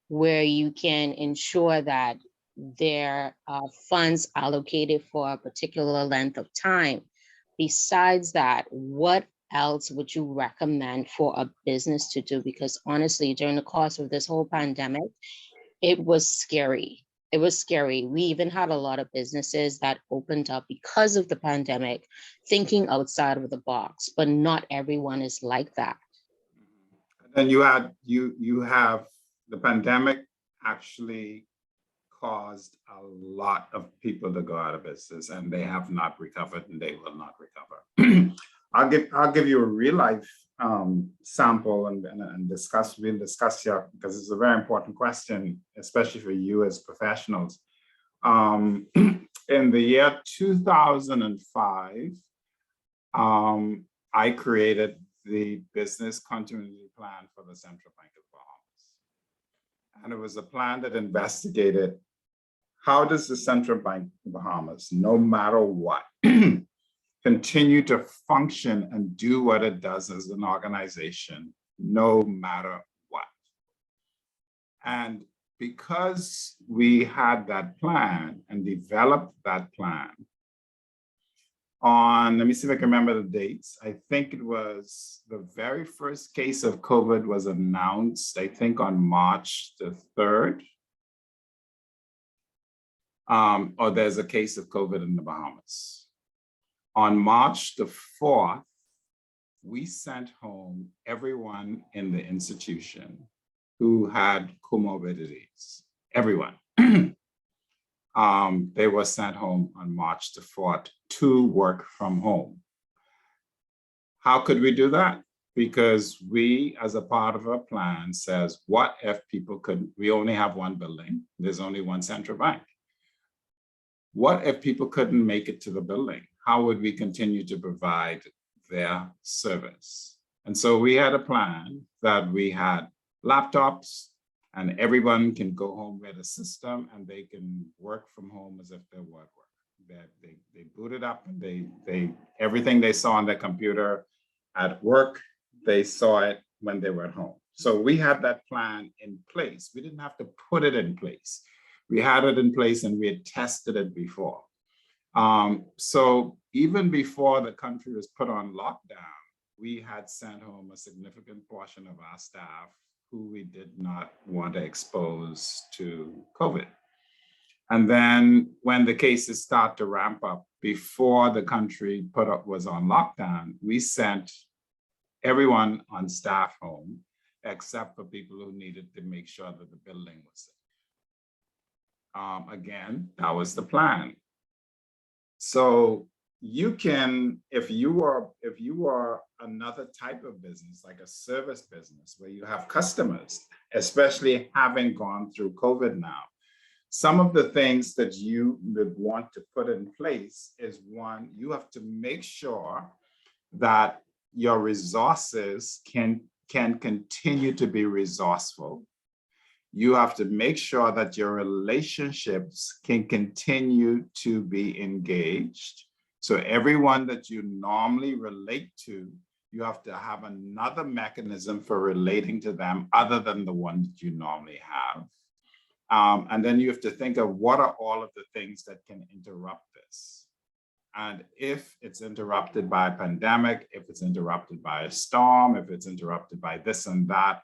where you can ensure that there are funds allocated for a particular length of time, besides that, what else would you recommend for a business to do? Because honestly, during the course of this whole pandemic, it was scary. It was scary. We even had a lot of businesses that opened up because of the pandemic, thinking outside of the box, but not everyone is like that. And you have the pandemic actually caused a lot of people to go out of business, and they have not recovered, and they will not recover. I'll give you a real life sample and we'll discuss here, because it's a very important question, especially for you as professionals. In the year 2005, I created the business continuity plan for the Central Bank of Bahamas. And it was a plan that investigated how does the Central Bank of Bahamas, no matter what, continue to function and do what it does as an organization, no matter what. And because we had that plan and developed that plan on, let me see if I can remember the dates. I think it was the very first case of COVID was announced, I think on March the 3rd. Or there's a case of COVID in the Bahamas. On March the 4th, we sent home everyone in the institution who had comorbidities, everyone. They were sent home on March the 4th to work from home. How could we do that? Because we, as a part of our plan, says, what if people could, we only have one building, there's only one central bank. What if people couldn't make it to the building? How would we continue to provide their service? And so we had a plan that we had laptops and everyone can go home with a system and they can work from home as if they were at work. They boot it up and they everything they saw on their computer at work, they saw it when they were at home. So we had that plan in place. We didn't have to put it in place. We had it in place and we had tested it before. So even before the country was put on lockdown, we had sent home a significant portion of our staff who we did not want to expose to COVID. And then when the cases start to ramp up, before the country was on lockdown, we sent everyone on staff home, except for people who needed to make sure that the building was safe. Again, that was the plan. So you can, if you are another type of business, like a service business where you have customers, especially having gone through COVID now, some of the things that you would want to put in place is, one, you have to make sure that your resources can continue to be resourceful. You have to make sure that your relationships can continue to be engaged. So everyone that you normally relate to, you have to have another mechanism for relating to them other than the one that you normally have. And then you have to think of what are all of the things that can interrupt this. And if it's interrupted by a pandemic, if it's interrupted by a storm, if it's interrupted by this and that,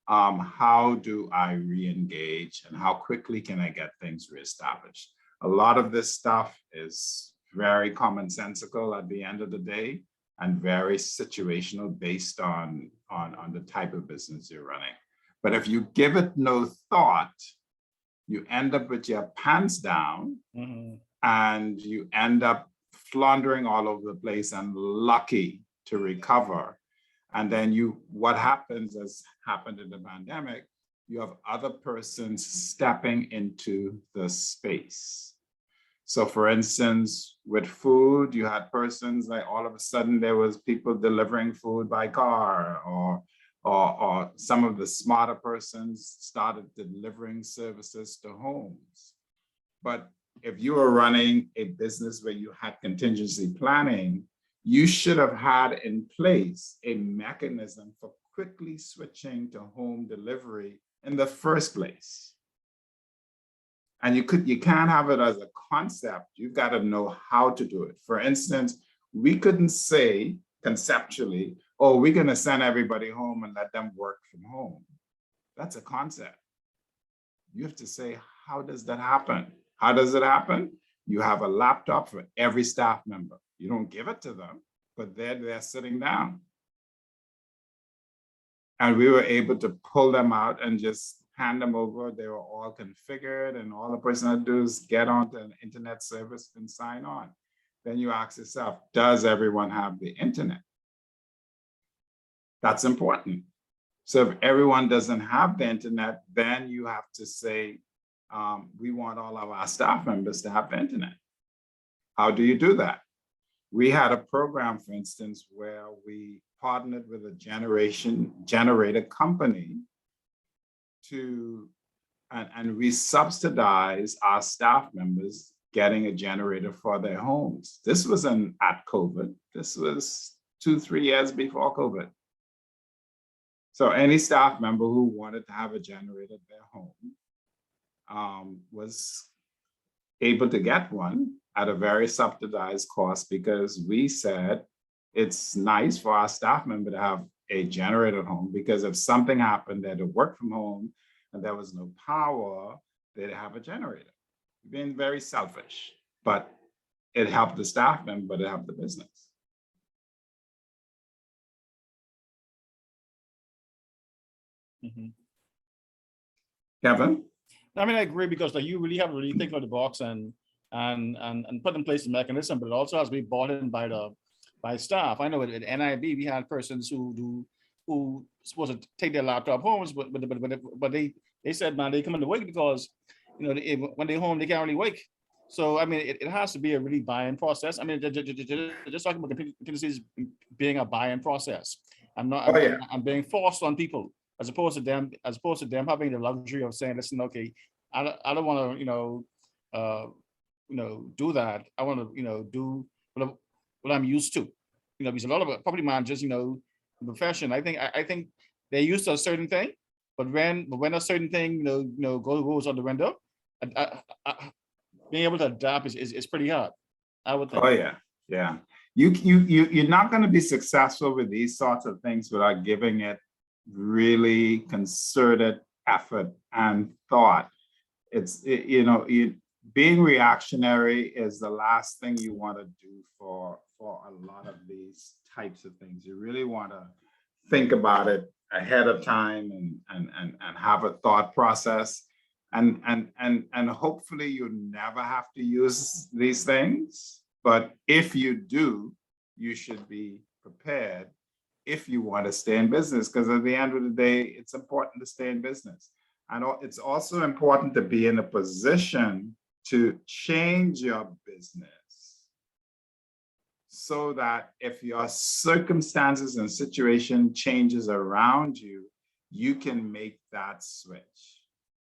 how do I re-engage and how quickly can I get things reestablished? A lot of this stuff is very commonsensical at the end of the day and very situational based on the type of business you're running. But if you give it no thought, you end up with your pants down and you end up floundering all over the place and lucky to recover. And then what happens, as happened in the pandemic, you have other persons stepping into the space. So for instance, with food, you had persons like all of a sudden there was people delivering food by car, or some of the smarter persons started delivering services to homes. But if you were running a business where you had contingency planning, you should have had in place a mechanism for quickly switching to home delivery in the first place. And you can't have it as a concept. You've got to know how to do it. For instance, we couldn't say conceptually, oh, we're going to send everybody home and let them work from home. That's a concept. You have to say, how does that happen? How does it happen? You have a laptop for every staff member. You don't give it to them, but they're sitting down. And we were able to pull them out and just hand them over. They were all configured, and all the person had to do is get onto an internet service and sign on. Then you ask yourself, does everyone have the internet? That's important. So if everyone doesn't have the internet, then you have to say, we want all of our staff members to have the internet. How do you do that? We had a program, for instance, where we partnered with a generator company and we subsidize our staff members getting a generator for their homes. This wasn't at COVID. This was 2-3 years before COVID. So any staff member who wanted to have a generator at their home, was able to get one at a very subsidized cost because we said it's nice for our staff member to have a generator at home, because if something happened, they had to work from home and there was no power, they'd have a generator. Being very selfish, but it helped the staff member, but it helped the business. Mhm. Kevin? I mean, I agree, because like you really have to really think out the box and put in place the mechanism, but it also has to be bought in by staff. I know at NIB we had persons who supposed to take their laptop homes, but they said, man, they come into work because when they're home they can't really work. So I mean, it has to be a really buy-in process. I mean, just talking about contingencies being a buy-in process. I'm being forced on people, as opposed to them having the luxury of saying, listen, okay, I don't want to do that. I want to do what I'm used to. Because a lot of property managers, profession, I think they're used to a certain thing, but when a certain thing goes on the window, being able to adapt is pretty hard, I would think. Oh yeah, yeah. You're not going to be successful with these sorts of things without giving it really concerted effort and thought. Being reactionary is the last thing you want to do for a lot of these types of things. You really want to think about it ahead of time and have a thought process. And hopefully you never have to use these things. But if you do, you should be prepared if you want to stay in business, because at the end of the day, it's important to stay in business. And it's also important to be in a position to change your business so that if your circumstances and situation changes around you, you can make that switch.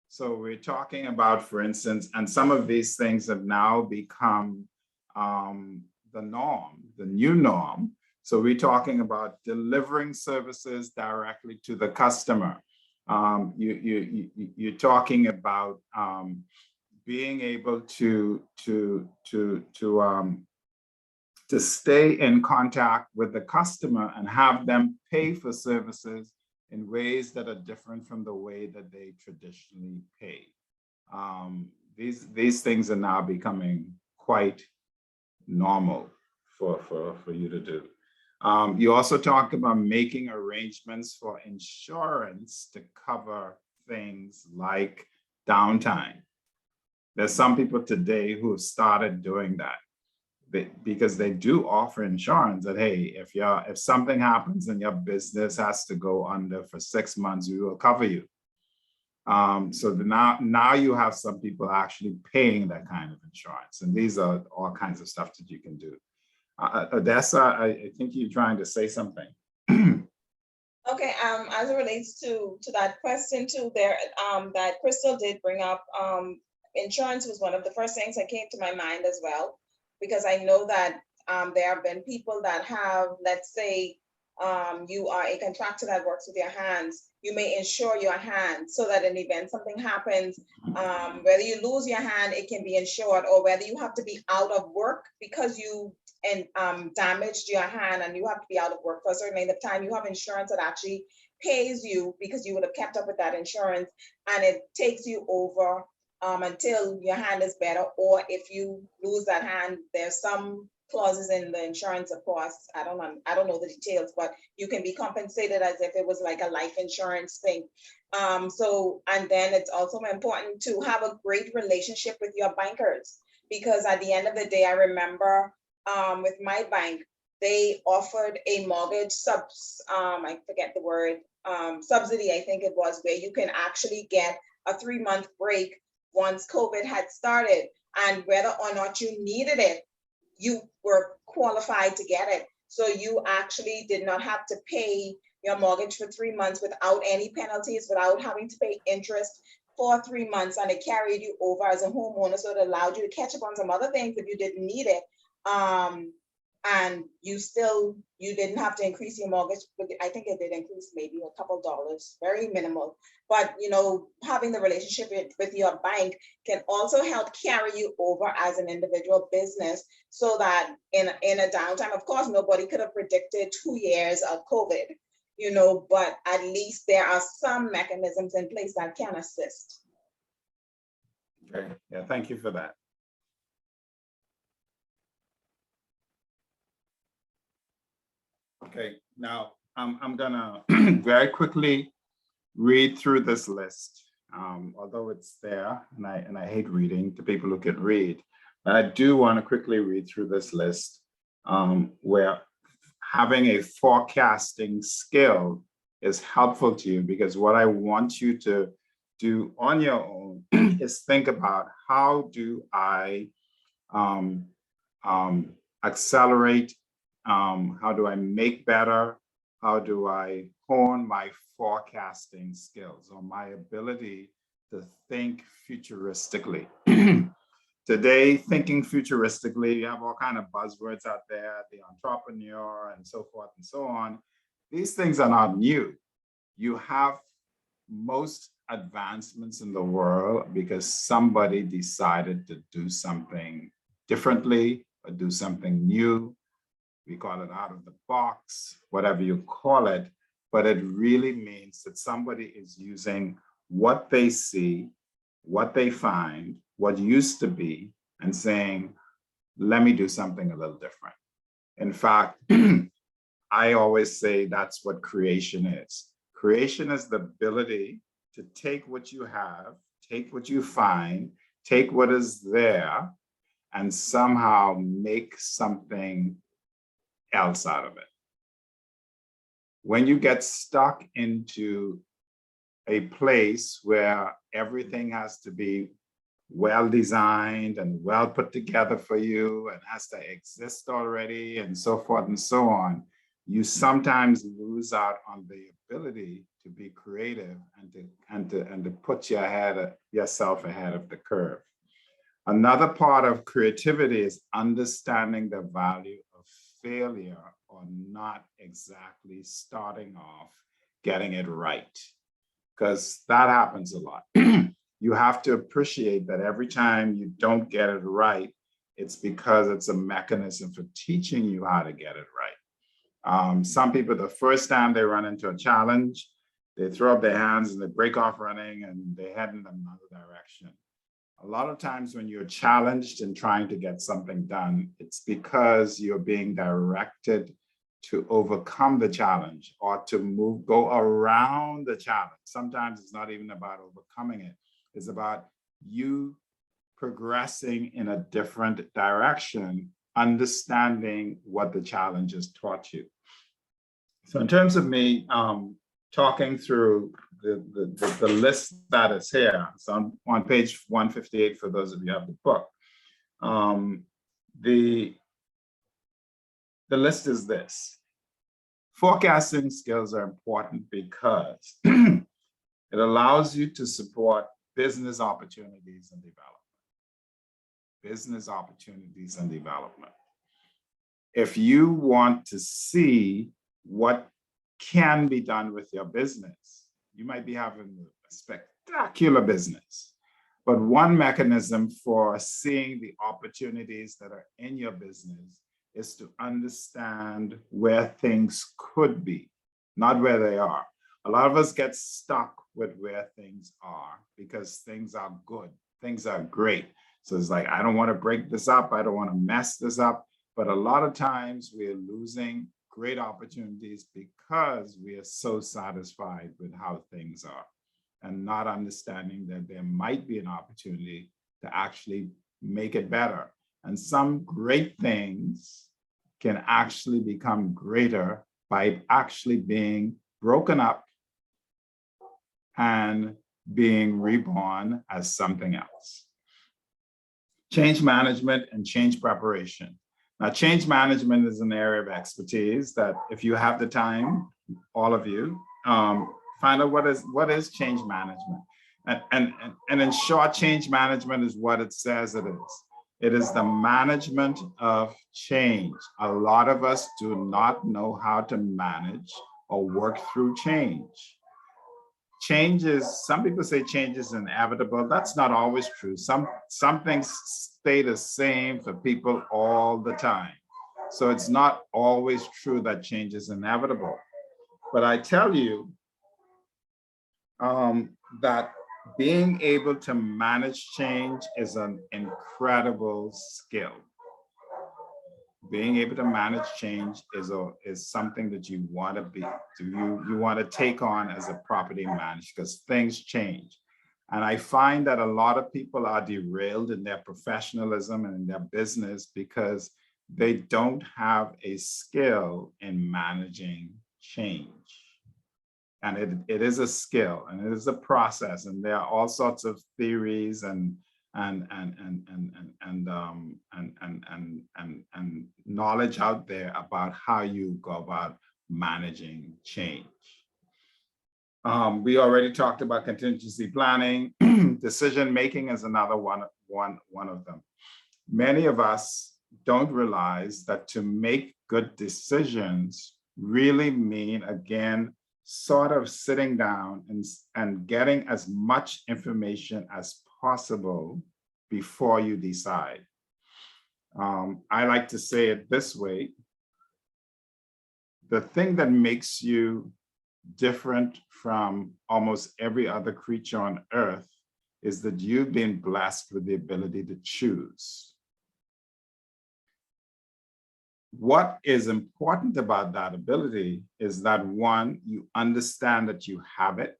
So we're talking about, for instance, and some of these things have now become the norm, the new norm. So we're talking about delivering services directly to the customer. You're talking about being able to stay in contact with the customer and have them pay for services in ways that are different from the way that they traditionally pay. These things are now becoming quite normal for you to do. You also talk about making arrangements for insurance to cover things like downtime. There's some people today who have started doing that because they do offer insurance that, hey, if something happens and your business has to go under for 6 months, we will cover you. So now you have some people actually paying that kind of insurance, and these are all kinds of stuff that you can do. Odessa, I think you're trying to say something. Okay, as it relates to that question too, there, that Crystal did bring up, insurance was one of the first things that came to my mind as well, because I know that there have been people that have, let's say, you are a contractor that works with your hands, you may insure your hand so that in the event something happens, whether you lose your hand, it can be insured, or whether you have to be out of work because you damaged your hand and you have to be out of work for a certain length of time, you have insurance that actually pays you because you would have kept up with that insurance, and it takes you over until your hand is better, or if you lose that hand, there's some clauses in the insurance, of course, I don't know the details, but you can be compensated as if it was like a life insurance thing. So, and then it's also important to have a great relationship with your bankers, because at the end of the day, I remember with my bank, they offered a mortgage I forget the word, subsidy, I think it was, where you can actually get a 3-month break once COVID had started, and whether or not you needed it, you were qualified to get it. So you actually did not have to pay your mortgage for 3 months without any penalties, without having to pay interest for 3 months, and it carried you over as a homeowner. So it allowed you to catch up on some other things if you didn't need it. and you didn't have to increase your mortgage, but I think it did increase maybe a couple dollars, very minimal. But having the relationship with your bank can also help carry you over as an individual business, so that in a downtime, of course, nobody could have predicted 2 years of COVID, but at least there are some mechanisms in place that can assist. Okay, yeah, thank you for that. Okay, now I'm gonna very quickly read through this list, although it's there, and I hate reading to people who can read, but I do want to quickly read through this list, where having a forecasting skill is helpful to you, because what I want you to do on your own is think about, how do I accelerate, how do I make better, how do I hone my forecasting skills, or my ability to think futuristically. Today, thinking futuristically, you have all kinds of buzzwords out there, the entrepreneur and so forth and so on. These things are not new. You have most advancements in the world because somebody decided to do something differently or do something new. We call it out of the box, whatever you call it, but it really means that somebody is using what they see, what they find, what used to be, and saying, let me do something a little different. In fact, I always say that's what creation is. Creation is the ability to take what you have, take what you find, take what is there, and somehow make something else out of it. When you get stuck into a place where everything has to be well designed and well put together for you and has to exist already and so forth and so on, you sometimes lose out on the ability to be creative and to put yourself ahead of the curve. Another part of creativity is understanding the value of failure, or not exactly starting off getting it right, because that happens a lot. You have to appreciate that every time you don't get it right, it's because it's a mechanism for teaching you how to get it right. Some people, the first time they run into a challenge, they throw up their hands and they break off running and they head in another direction. A lot of times when you're challenged in trying to get something done, it's because you're being directed to overcome the challenge or to go around the challenge. Sometimes it's not even about overcoming it. It's about you progressing in a different direction, understanding what the challenge has taught you. So in terms of me talking through the list that is here, so on page 158 for those of you who have the book, the list is this. Forecasting skills are important because it allows you to support business opportunities and development. Business opportunities and development. If you want to see what can be done with your business, you might be having a spectacular business, but one mechanism for seeing the opportunities that are in your business is to understand where things could be, not where they are. A lot of us get stuck with where things are because things are good, things are great. So it's like, I don't want to break this up, I don't want to mess this up. But a lot of times we're losing great opportunities because we are so satisfied with how things are and not understanding that there might be an opportunity to actually make it better. And some great things can actually become greater by actually being broken up and being reborn as something else. Change management and change preparation. Now, change management is an area of expertise that if you have the time, all of you, find out what is change management. And in short, change management is what it says it is. It is the management of change. A lot of us do not know how to manage or work through change. Change is, some people say change is inevitable. That's not always true. Some things stay the same for people all the time. So it's not always true that change is inevitable. But I tell you that being able to manage change is an incredible skill. Being able to manage change is something that you want to be, you want to take on as a property manager, because things change. And I find that a lot of people are derailed in their professionalism and in their business because they don't have a skill in managing change. And it is a skill and it is a process, and there are all sorts of theories and knowledge out there about how you go about managing change. We already talked about contingency planning. Decision making is another one of them. Many of us don't realize that to make good decisions really mean, again, sort of sitting down and getting as much information as possible before you decide. I like to say it this way: the thing that makes you different from almost every other creature on earth is that you've been blessed with the ability to choose. What is important about that ability is that, one, you understand that you have it.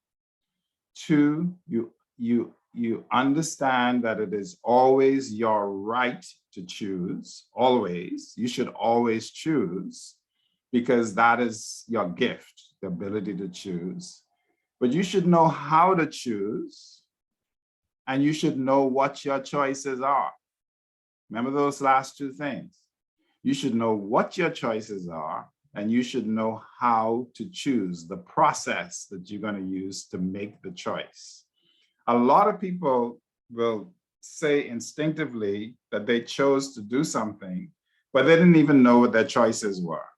Two, you understand that it is always your right to choose, always. You should always choose, because that is your gift, the ability to choose. But you should know how to choose, and you should know what your choices are. Remember those last two things. You should know what your choices are, and you should know how to choose, the process that you're going to use to make the choice. A lot of people will say instinctively that they chose to do something, but they didn't even know what their choices were.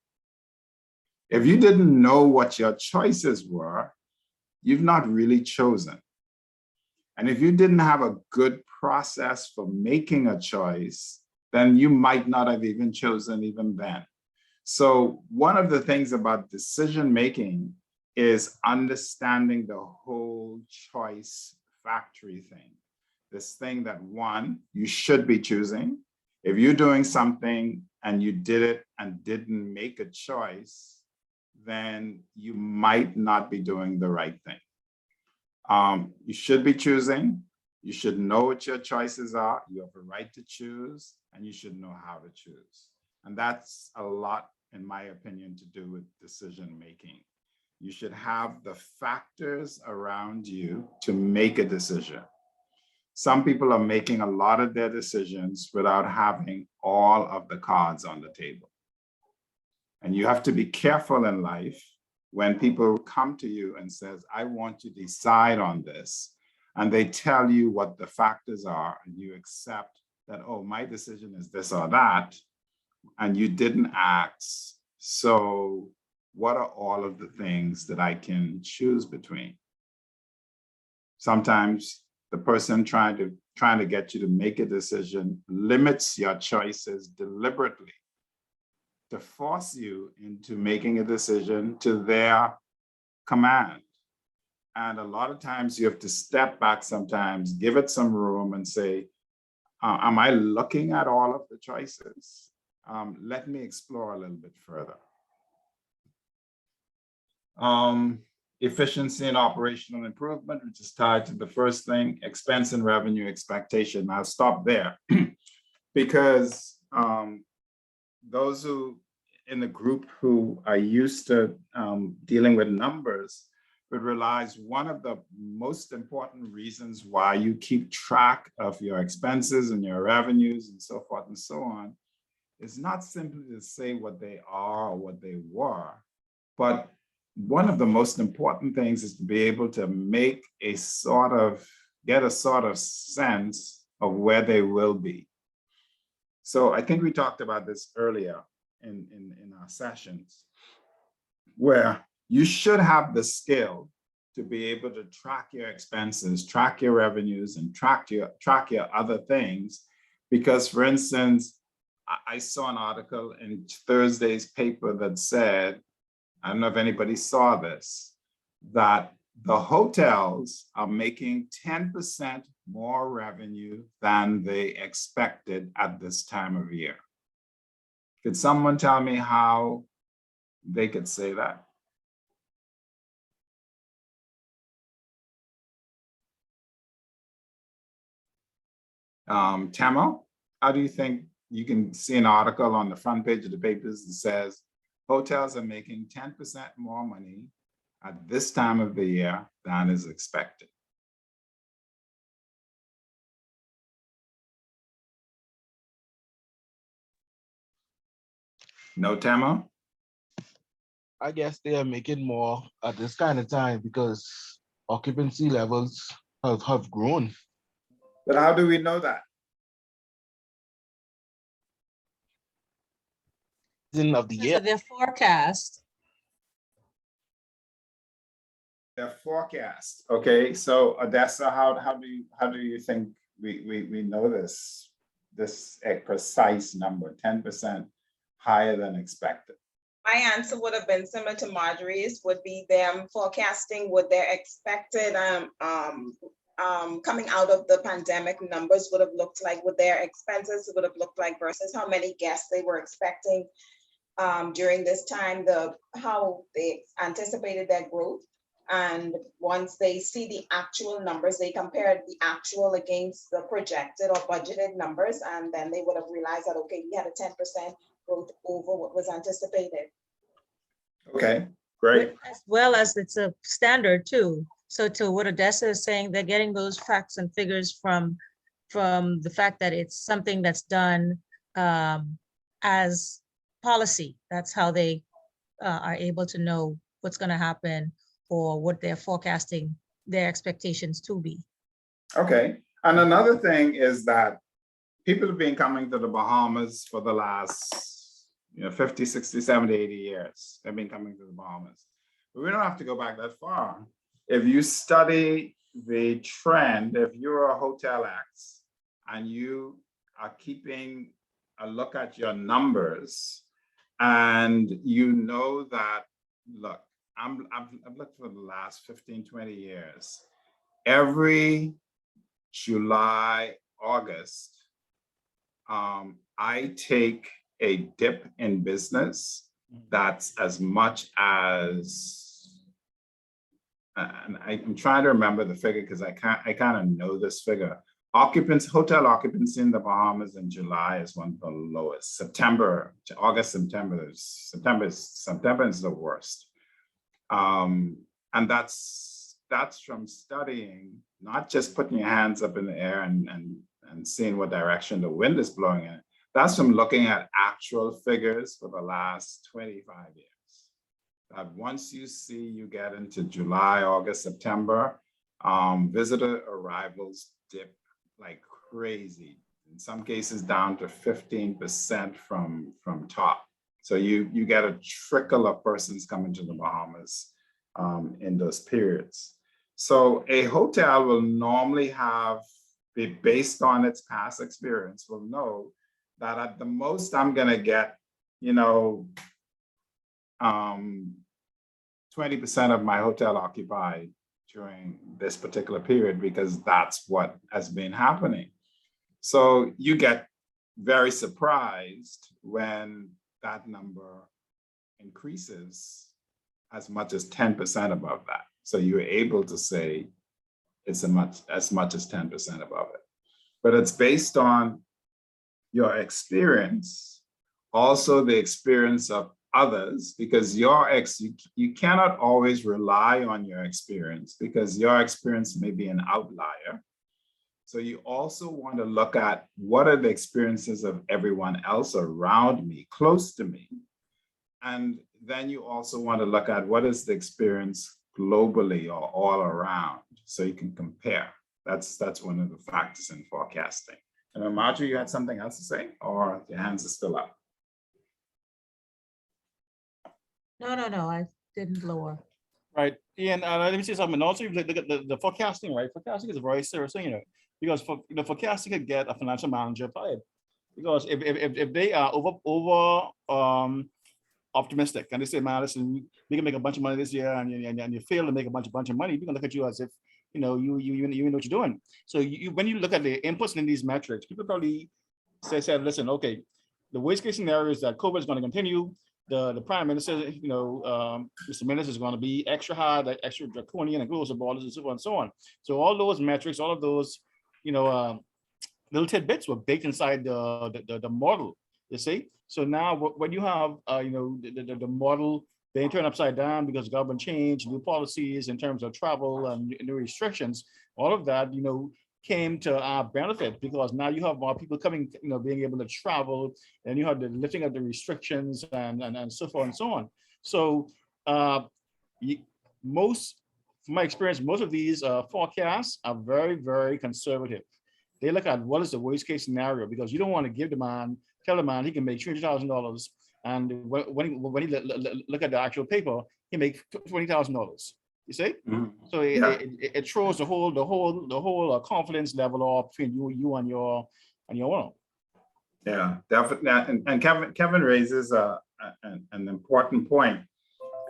If you didn't know what your choices were, you've not really chosen. And if you didn't have a good process for making a choice, then you might not have even chosen even then. So one of the things about decision making is understanding the whole choice factory thing. This thing that, one, you should be choosing. If you're doing something and you did it and didn't make a choice, then you might not be doing the right thing. You should be choosing. You should know what your choices are. You have a right to choose, and you should know how to choose. And that's a lot, in my opinion, to do with decision making. You should have the factors around you to make a decision. Some people are making a lot of their decisions without having all of the cards on the table. And you have to be careful in life when people come to you and says, I want to decide on this, and they tell you what the factors are, and you accept that, oh, my decision is this or that, and you didn't ask, so what are all of the things that I can choose between? Sometimes the person trying to get you to make a decision limits your choices deliberately to force you into making a decision to their command. And a lot of times you have to step back sometimes, give it some room and say, am I looking at all of the choices? Let me explore a little bit further. Efficiency and operational improvement, which is tied to the first thing, expense and revenue expectation. I'll stop there because those who in the group who are used to dealing with numbers would realize one of the most important reasons why you keep track of your expenses and your revenues and so forth and so on is not simply to say what they are or what they were, but one of the most important things is to be able to make a sort of, get a sort of sense of where they will be. So I think we talked about this earlier in our sessions, where you should have the skill to be able to track your expenses, track your revenues, and track your other things. Because, for instance, I saw an article in Thursday's paper that said, I don't know if anybody saw this, that the hotels are making 10% more revenue than they expected at this time of year. Could someone tell me how they could say that? Tamo, how do you think you can see an article on the front page of the papers that says hotels are making 10% more money at this time of the year than is expected? No, Tamo? I guess they are making more at this kind of time because occupancy levels have grown. But how do we know that? Season of the Because year. of their forecast. Their forecast. Okay, so Odessa, how do you think we know this a precise number, 10% higher than expected? My answer would have been similar to Marjorie's, would be them forecasting what their expected coming out of the pandemic numbers would have looked like, what their expenses would have looked like versus how many guests they were expecting during this time, how they anticipated their growth. And once they see the actual numbers, they compared the actual against the projected or budgeted numbers, and then they would have realized that, okay, we had a 10% growth over what was anticipated. Okay, great. As well as it's a standard too. So to what Odessa is saying, they're getting those facts and figures from the fact that it's something that's done as policy. That's how they are able to know what's going to happen or what they're forecasting their expectations to be. Okay, and another thing is that people have been coming to the Bahamas for the last 50, 60, 70, 80 years. They've been coming to the Bahamas. But we don't have to go back that far. If you study the trend, if you're a hotel X and you are keeping a look at your numbers and you know that, look, I've looked for the last 15, 20 years. Every July, August, I take a dip in business that's as much as, and I'm trying to remember the figure because I kind of know this figure. Hotel occupancy in the Bahamas in July is one of the lowest. September is the worst. And that's from studying, not just putting your hands up in the air and seeing what direction the wind is blowing in. That's from looking at actual figures for the last 25 years. That once you get into July, August, September, visitor arrivals dip like crazy. In some cases down to 15% from top. So you get a trickle of persons coming to the Bahamas in those periods. So a hotel will normally based on its past experience, will know that at the most I'm gonna get, 20% of my hotel occupied during this particular period because that's what has been happening. So you get very surprised when that number increases as much as 10% above that. So you're able to say it's as much as 10% above it. But it's based on your experience, also the experience of others, because you cannot always rely on your experience because your experience may be an outlier. So you also want to look at what are the experiences of everyone else around me, close to me. And then you also want to look at what is the experience globally or all around, so you can compare. That's one of the factors in forecasting. And Marjorie, you had something else to say, or your hands are still up? No, I didn't lower. Right, and let me say something. Also, if you look at the forecasting, right? Forecasting is a very serious thing, because forecasting could get a financial manager fired. Because if they are over optimistic and they say, man, listen, we can make a bunch of money this year, and you fail to make a bunch of money, we can look at you as if you know what you're doing. So when you look at the inputs in these metrics, people probably say, listen, okay, the worst case scenario is that COVID is going to continue. The prime minister, Mr. Minister, is going to be extra hard, like extra draconian, and close the borders, and so on and so on. So all those metrics, all of those, little tidbits were baked inside the model. You see. So now when you have the model being turned upside down because government change, new policies in terms of travel and new restrictions, all of that came to our benefit, because now you have more people coming, being able to travel, and you have the lifting of the restrictions and so forth and so on. So from my experience, most of these forecasts are very, very conservative. They look at what is the worst case scenario, because you don't want to tell the man he can make $300,000, and when he look at the actual paper, he make $20,000. You see, so it throws the whole confidence level off between you and your owner. Yeah, definitely. And Kevin raises an important point,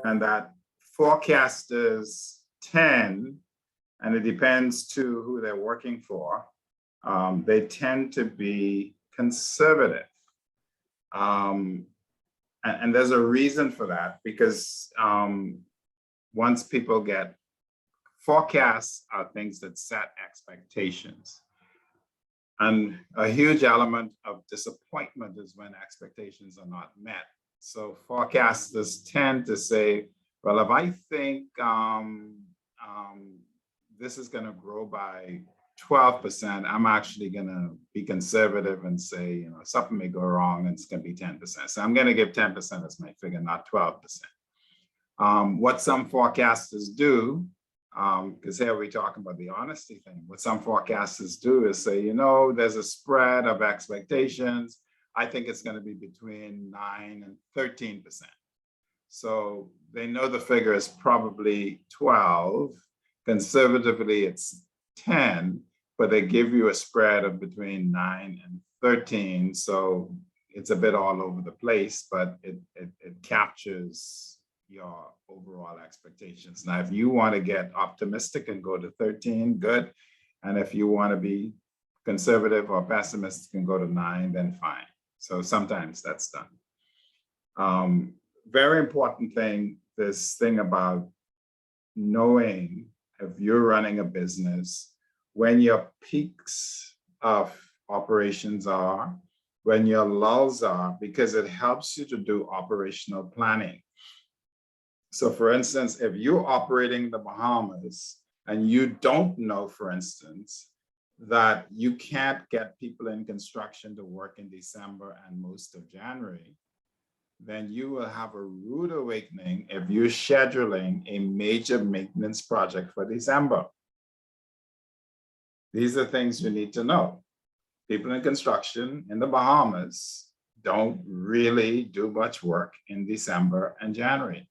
and that forecasters tend, and it depends to who they're working for, they tend to be conservative. And there's a reason for that, because once people get forecasts are things that set expectations. And a huge element of disappointment is when expectations are not met. So forecasters tend to say, well, if I think this is going to grow by 12%, I'm actually going to be conservative and say, something may go wrong and it's going to be 10%. So I'm going to give 10% as my figure, not 12%. What some forecasters do, because here we're talking about the honesty thing, what some forecasters do is say, there's a spread of expectations. I think it's going to be between 9 and 13%. So they know the figure is probably 12. Conservatively, it's 10, but they give you a spread of between 9 and 13. So it's a bit all over the place, but it captures your overall expectations. Now, if you want to get optimistic and go to 13, good. And if you want to be conservative or pessimistic and go to 9, then fine. So sometimes that's done. Very important thing, this thing about knowing if you're running a business, when your peaks of operations are, when your lulls are, because it helps you to do operational planning. So for instance, if you're operating the Bahamas and you don't know, for instance, that you can't get people in construction to work in December and most of January, then you will have a rude awakening if you're scheduling a major maintenance project for December. These are things you need to know. People in construction in the Bahamas don't really do much work in December and January.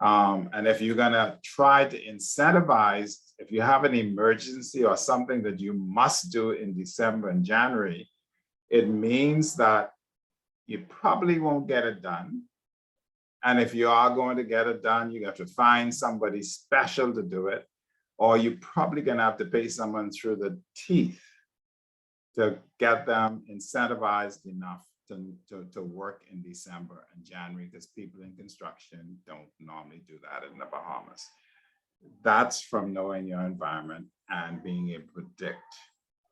And if you're gonna try to incentivize, if you have an emergency or something that you must do in December and January, it means that you probably won't get it done. And if you are going to get it done, you have to find somebody special to do it, or you're probably gonna have to pay someone through the teeth to get them incentivized enough to work in December and January, because people in construction don't normally do that in the Bahamas. That's from knowing your environment and being able to predict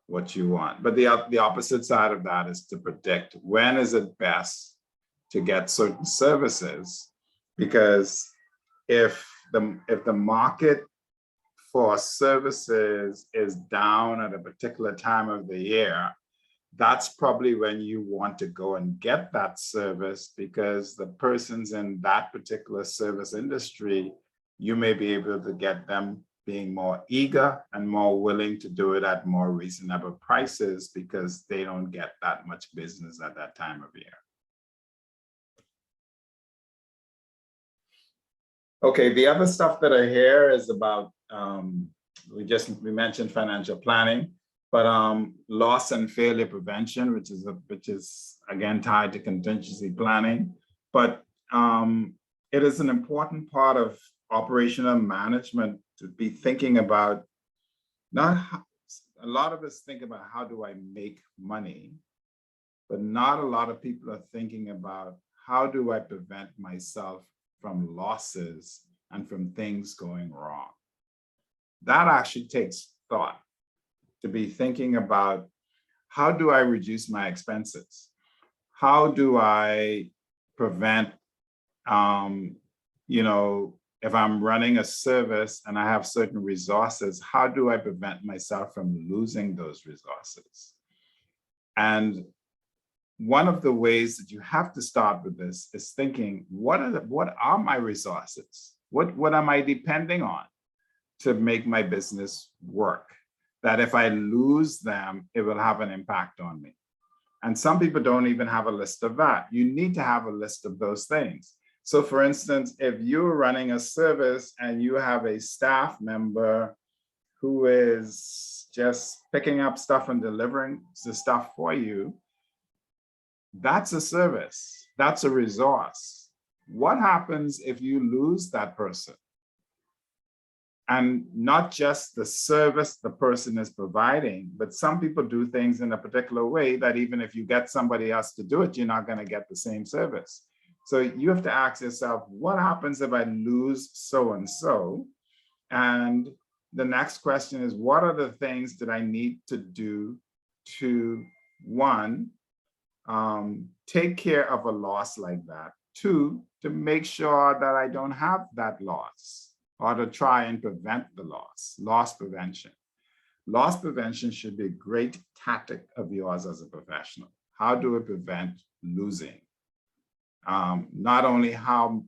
what you want. But the opposite side of that is to predict when is it best to get certain services, because if the market for services is down at a particular time of the year, that's probably when you want to go and get that service, because the persons in that particular service industry, you may be able to get them being more eager and more willing to do it at more reasonable prices because they don't get that much business at that time of year. Okay, the other stuff that I hear is about, we mentioned financial planning, but loss and failure prevention, which is again tied to contingency planning. But it is an important part of operational management to be thinking about, a lot of us think about how do I make money, but not a lot of people are thinking about how do I prevent myself from losses and from things going wrong. That actually takes thought, to be thinking about how do I reduce my expenses? How do I prevent, if I'm running a service and I have certain resources, how do I prevent myself from losing those resources? And one of the ways that you have to start with this is thinking, what are my resources? What am I depending on to make my business work? That if I lose them, it will have an impact on me. And some people don't even have a list of that. You need to have a list of those things. So for instance, if you're running a service and you have a staff member who is just picking up stuff and delivering the stuff for you, that's a service, that's a resource. What happens if you lose that person? And not just the service the person is providing, but some people do things in a particular way that even if you get somebody else to do it, you're not going to get the same service. So you have to ask yourself, what happens if I lose so-and-so? And the next question is, what are the things that I need to do to, one, take care of a loss like that, two, to make sure that I don't have that loss, or to try and prevent the loss prevention. Loss prevention should be a great tactic of yours as a professional. How do I prevent losing? Not only how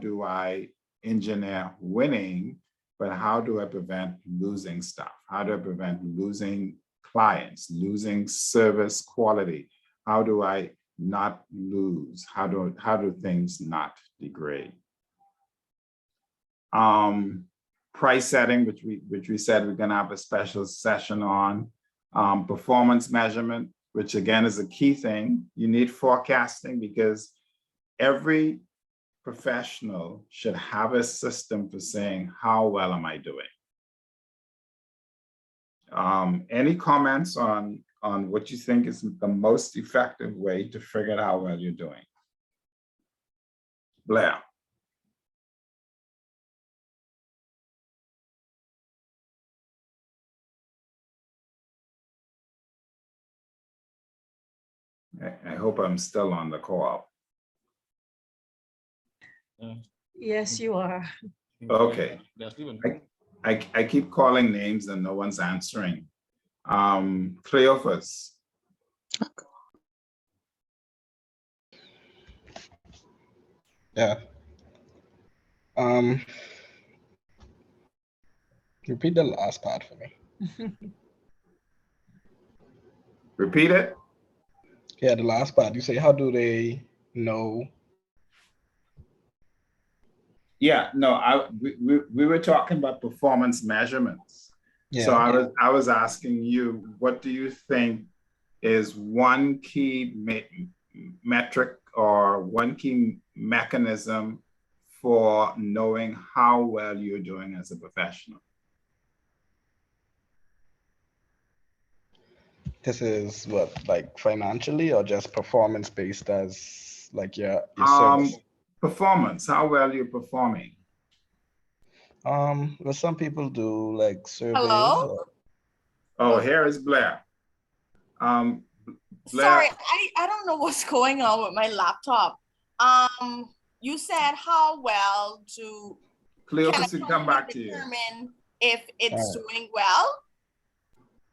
do I engineer winning, but how do I prevent losing stuff? How do I prevent losing clients, losing service quality? How do I not lose? How do things not degrade? Price setting, which we said we're going to have a special session on. Performance measurement, which again is a key thing. You need forecasting because every professional should have a system for saying, how well am I doing? Any comments on what you think is the most effective way to figure out how well you're doing? Blair. I hope I'm still on the call. Yes, you are. Okay. That's even. I keep calling names and no one's answering. Cleophas. Yeah. Repeat the last part for me. Repeat it. Yeah, the last part. You say, how do they know? Yeah, no, we were talking about performance measurements. Yeah. So I was asking you, what do you think is one key metric or one key mechanism for knowing how well you're doing as a professional? This is what, like financially or just performance based as like your service? Performance, how well you're performing. Well, some people do like surveys. Hello? Oh, here is Blair. Blair. Sorry, I don't know what's going on with my laptop. You said how well do Cleophas will come back to you. determine if it's All right. doing well?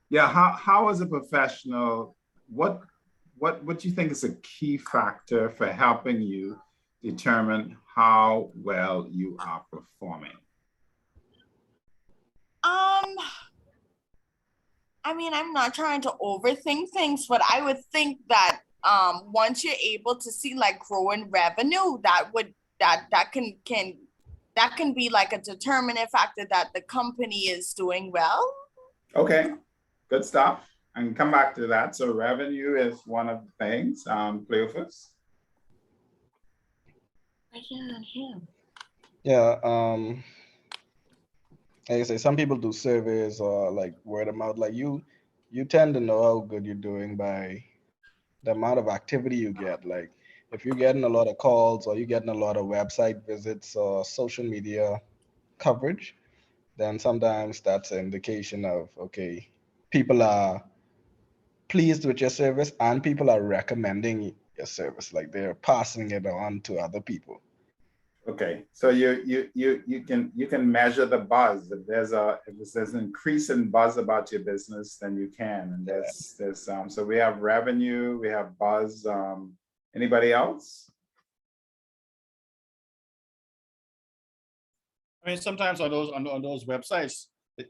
Yeah, how as a professional, what do you think is a key factor for helping you determine how well you are performing? I mean, I'm not trying to overthink things, but I would think that once you're able to see like growing revenue, that can be like a determinant factor that the company is doing well. Okay, good stuff. And come back to that. So revenue is one of the things, Cleophas. I can't hear. Yeah, like I say, some people do surveys or like word of mouth. Like you tend to know how good you're doing by the amount of activity you get. Like if you're getting a lot of calls or you're getting a lot of website visits or social media coverage, then sometimes that's an indication of, okay, people are pleased with your service and people are recommending your service, like they're passing it on to other people. Okay, so you can measure the buzz. If there's an increase in buzz about your business, then you can. And there's so we have revenue, we have buzz. Anybody else? I mean, sometimes on those websites,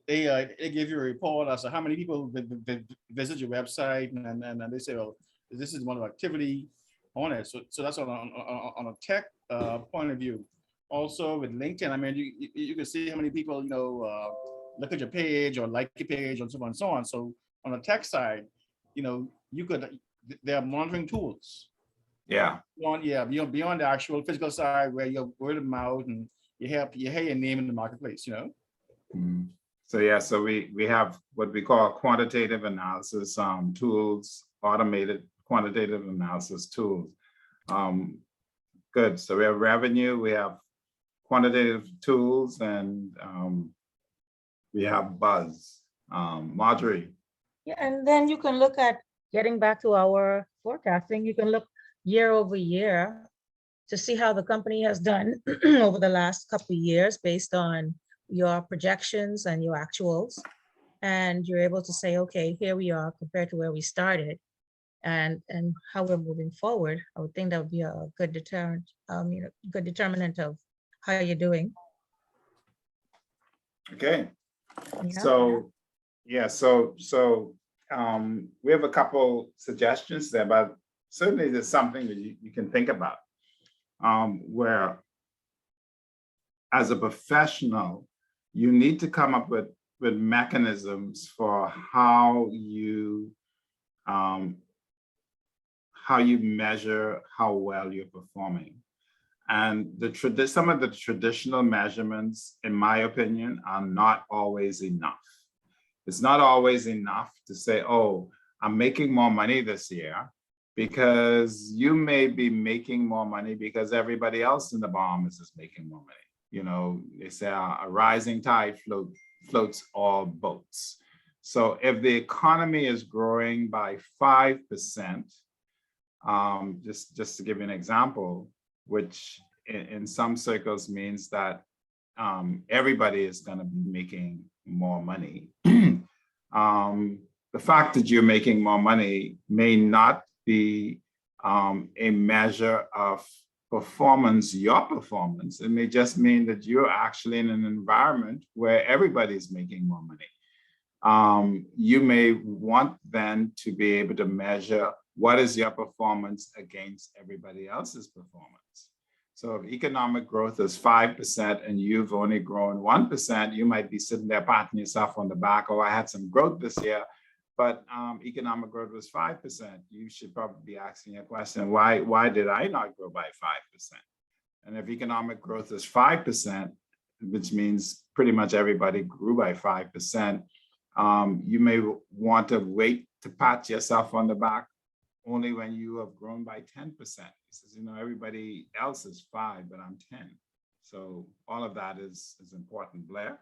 they give you a report as to how many people visit your website, and they say, well, this is one of activity on it. So that's on a tech point of view. Also with LinkedIn, I mean, you can see how many people look at your page or like your page and so on and so on. So on the tech side, there are monitoring tools. Yeah. Beyond the actual physical side where you're word of mouth and you hear your name in the marketplace, Mhm. So yeah, so we have what we call quantitative analysis tools, automated quantitative analysis tools. Good. So we have revenue, we have quantitative tools, and we have buzz. Marjorie. Yeah, and then you can look at, getting back to our forecasting, you can look year over year to see how the company has done over the last couple of years based on your projections and your actuals. And you're able to say, okay, here we are compared to where we started and how we're moving forward. I would think that would be a good deterrent, good determinant of how you're doing. Okay. Yeah. So yeah, so we have a couple suggestions there, but certainly there's something that you can think about. Where as a professional, you need to come up with mechanisms for how you measure how well you're performing. And some of the traditional measurements, in my opinion, are not always enough. It's not always enough to say, oh, I'm making more money this year, because you may be making more money because everybody else in the Bahamas is making more money. They say a rising tide floats all boats. So if the economy is growing by 5%, just to give you an example, which in some circles means that everybody is going to be making more money. The fact that you're making more money may not be a measure of performance, your performance. It may just mean that you're actually in an environment where everybody's making more money. You may want then to be able to measure what is your performance against everybody else's performance. So if economic growth is 5% and you've only grown 1%, you might be sitting there patting yourself on the back, oh, I had some growth this year, but economic growth was 5%. You should probably be asking a question, why did I not grow by 5%? And if economic growth is 5%, which means pretty much everybody grew by 5%, you may want to wait to pat yourself on the back only when you have grown by 10%. He says, everybody else is 5, but I'm 10. So all of that is important. Blair?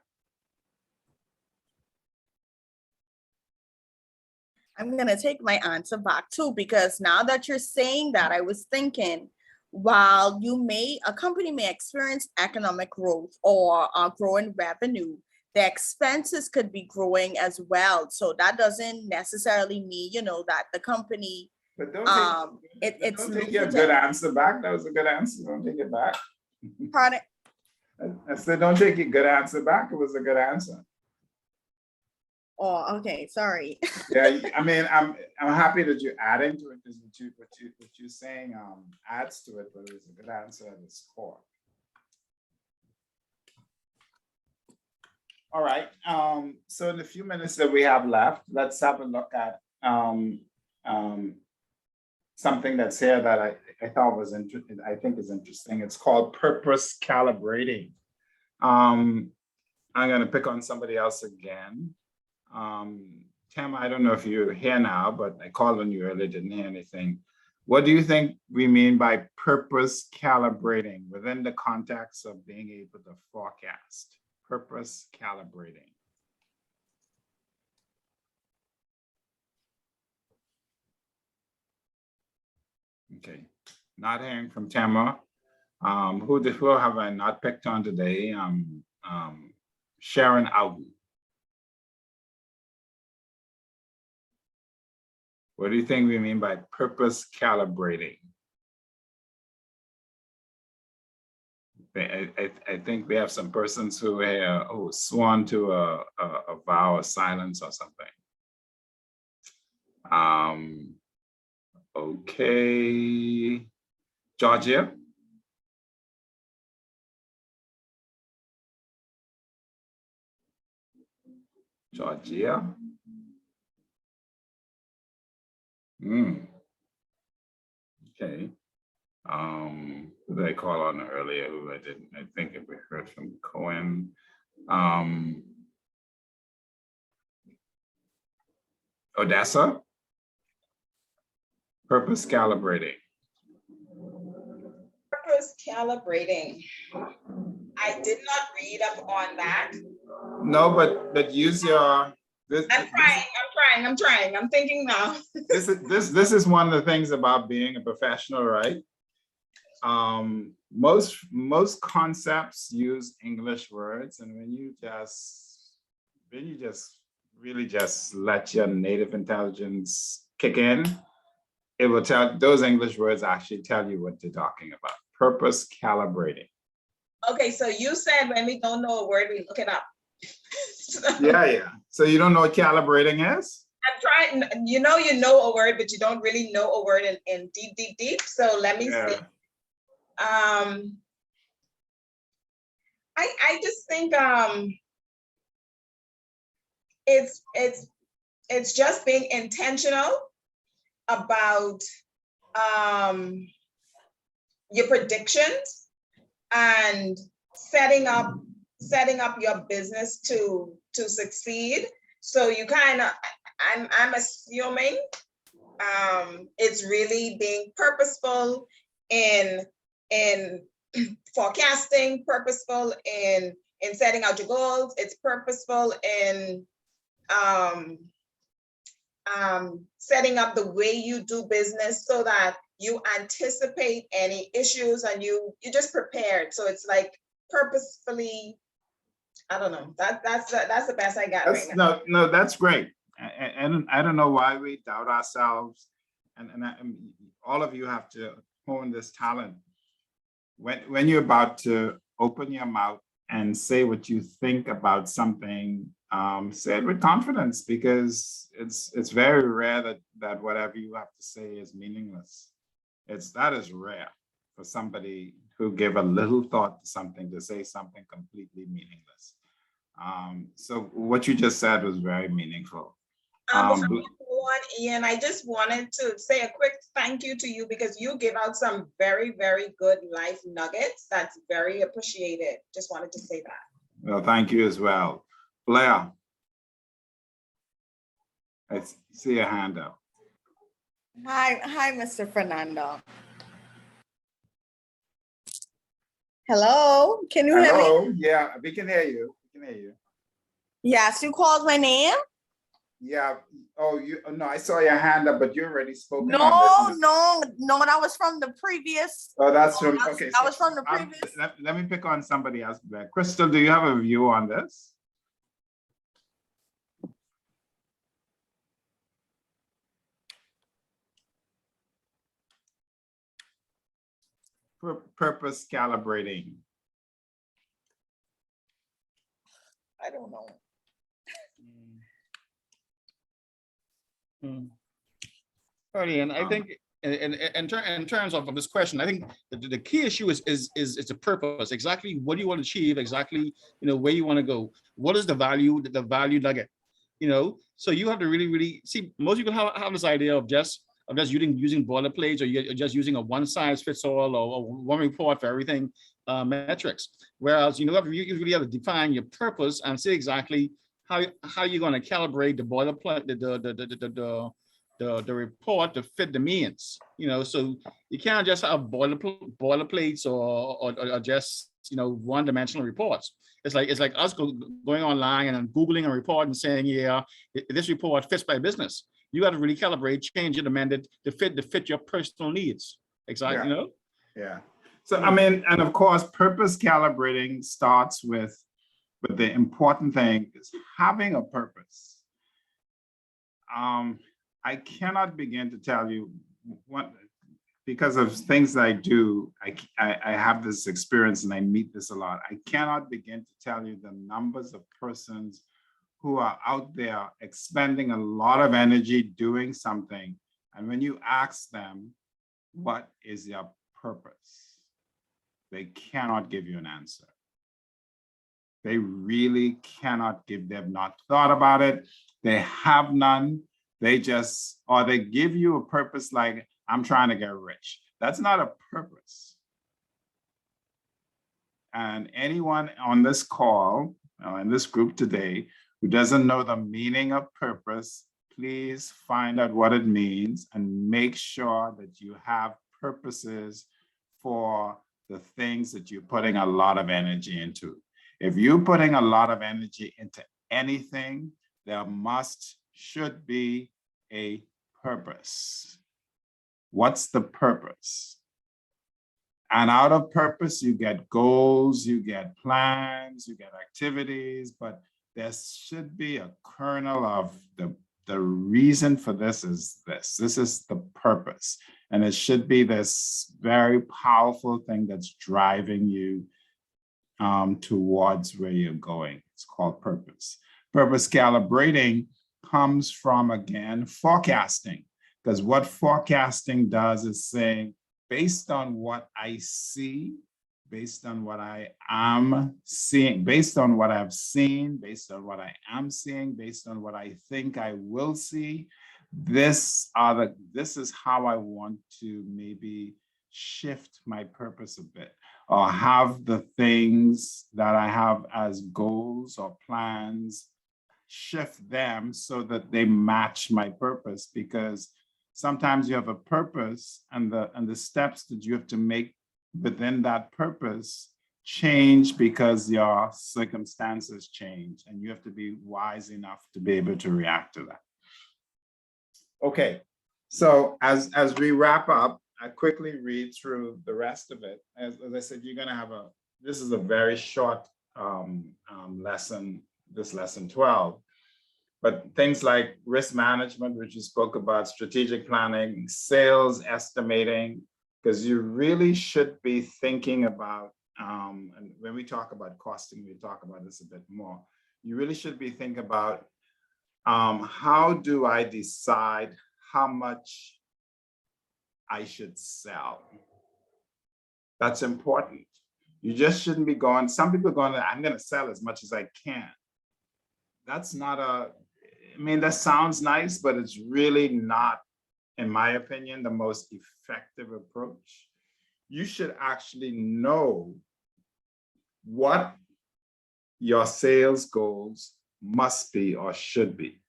I'm going to take my answer back too, because now that you're saying that, I was thinking, while a company may experience economic growth or growing revenue, the expenses could be growing as well. So that doesn't necessarily mean, that the company, But don't take your good answer back. That was a good answer. Don't take it back. Pardon? I said, don't take your good answer back. It was a good answer. Oh, okay, sorry. Yeah, I mean, I'm happy that you're adding to it, because what you're saying adds to it, but it's a good answer at its core. All right, so in the few minutes that we have left, let's have a look at something that's here that I thought was interesting, I think is interesting. It's called purpose calibrating. I'm gonna pick on somebody else again. Tam, I don't know if you're here now, but I called on you earlier, didn't hear anything. What do you think we mean by purpose calibrating within the context of being able to forecast? Purpose calibrating. Okay, not hearing from Tamara. Who have I not picked on today? Sharon Alden. What do you think we mean by purpose calibrating? I think we have some persons who sworn to a vow of silence or something. Okay, Georgia. Georgia. Okay. Who did I call on earlier? Who I didn't? I think we heard from Cohen. Odessa. Purpose calibrating. Purpose calibrating. I did not read up on that. No, but use your. I'm trying. I'm thinking now. This is one of the things about being a professional, right? Most concepts use English words, and when you just really just let your native intelligence kick in, it will tell, those English words actually tell you what they're talking about. Purpose calibrating. Okay, so you said when we don't know a word, we look it up. Yeah. So you don't know what calibrating is? I'm trying, you know a word, but you don't really know a word in deep. So let me see. I just think it's just being intentional about your predictions and setting up your business to succeed. So you kind of, I'm assuming it's really being purposeful in forecasting, purposeful in setting out your goals. It's purposeful in setting up the way you do business so that you anticipate any issues and you're just prepared. So it's like purposefully, I don't know. That's the best I got right now. No, that's great. And I don't know why we doubt ourselves. And all of you have to hone this talent. When you're about to open your mouth and say what you think about something, say it with confidence, because it's very rare that whatever you have to say is meaningless. That is rare for somebody who gave a little thought to something to say something completely meaningless. So what you just said was very meaningful. Before you go on, Ian, I just wanted to say a quick thank you to you because you give out some very, very good life nuggets. That's very appreciated. Just wanted to say that. Well, thank you as well. Blair, I see your hand up. Hi, Mr. Fernando. Hello, can you hear me? Hello, yeah, we can hear you. We can hear you. Yes, you called my name? Yeah. Oh, no, I saw your hand up, but you already spoken No, on this. no, that was from the previous. Oh, that's from, okay. That was from the previous. Let me pick on somebody else. Crystal, do you have a view on this? Purpose calibrating. I don't know. Alrighty, and I Um, think in terms of this question, I think the key issue is the purpose. Exactly what do you want to achieve? Exactly, where you want to go. What is the value nugget? So you have to really see. Most people have this idea of just using boilerplates, or you're just using a one size fits all or one report for everything metrics. Whereas you really have to define your purpose and see exactly how you're going to calibrate the boilerplate, the report to fit the means. So you can't just have boilerplates or just one-dimensional reports. It's like us going online and Googling a report and saying, yeah, this report fits my business. You got to really calibrate, change it, amend it to fit your personal needs. Exactly. Yeah. Yeah. So I mean, and of course, purpose calibrating starts with the important thing is having a purpose. I cannot begin to tell you what, because of things I do, I have this experience and I meet this a lot. I cannot begin to tell you the numbers of persons who are out there expending a lot of energy doing something. And when you ask them, what is your purpose? They cannot give you an answer. They really cannot give, they've not thought about it. They have none. They just, or they give you a purpose like, I'm trying to get rich. That's not a purpose. And anyone on this call, in this group today, who doesn't know the meaning of purpose, please find out what it means and make sure that you have purposes for the things that you're putting a lot of energy into. If you're putting a lot of energy into anything, there should be a purpose. What's the purpose? And out of purpose, you get goals, you get plans, you get activities, but there should be a kernel of the reason for this is this. This is the purpose. And it should be this very powerful thing that's driving you towards where you're going. It's called purpose. Purpose calibrating comes from, again, forecasting, because what forecasting does is saying, based on what I see, based on what I am seeing, based on what I've seen, based on what I am seeing, based on what I think I will see, this is how I want to maybe shift my purpose a bit, or have the things that I have as goals or plans, shift them so that they match my purpose. Because sometimes you have a purpose and the steps that you have to make within that purpose change because your circumstances change, and you have to be wise enough to be able to react to that. Okay, so as we wrap up, I quickly read through the rest of it. As I said, you're gonna have this is a very short lesson, this lesson 12. But things like risk management, which you spoke about, strategic planning, sales estimating, because you really should be thinking about, and when we talk about costing, we talk about this a bit more. You really should be thinking about how do I decide how much I should sell? That's important. You just shouldn't be going, some people are going, I'm going to sell as much as I can. That's not I mean, that sounds nice, but it's really not, in my opinion, the most effective approach. You should actually know what your sales goals must be or should be.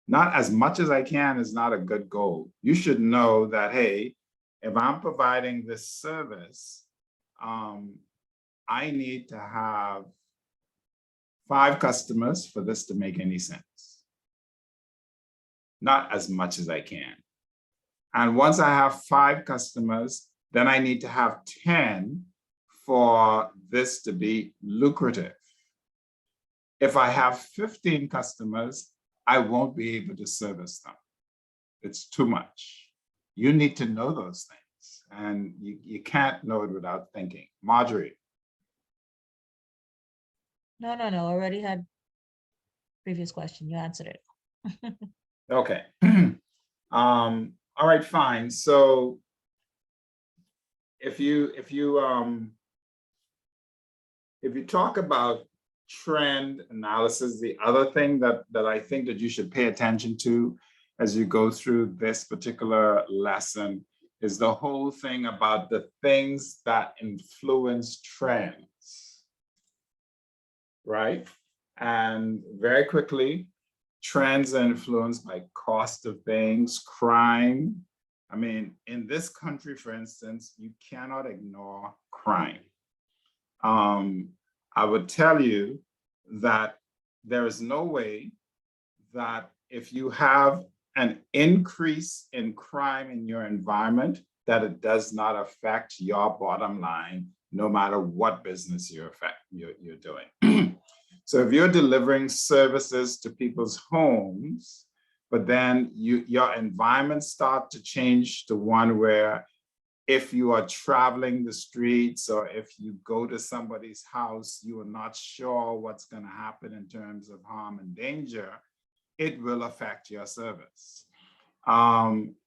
Not as much as I can is not a good goal. You should know that, hey, if I'm providing this service, I need to have 5 customers for this to make any sense. Not as much as I can. And once I have 5 customers, then I need to have 10 for this to be lucrative. If I have 15 customers, I won't be able to service them. It's too much. You need to know those things, and you can't know it without thinking. Marjorie. No, already had previous question. You answered it. Okay. All right, fine. So if you talk about trend analysis, the other thing that I think that you should pay attention to as you go through this particular lesson is the whole thing about the things that influence trends, right? And very quickly, trends are influenced by cost of things, crime. I mean, in this country, for instance, you cannot ignore crime. I would tell you that there is no way that if you have an increase in crime in your environment, that it does not affect your bottom line, no matter what business you're doing. So if you're delivering services to people's homes, but then your environment start to change to one where if you are traveling the streets or if you go to somebody's house, you are not sure what's going to happen in terms of harm and danger, it will affect your service.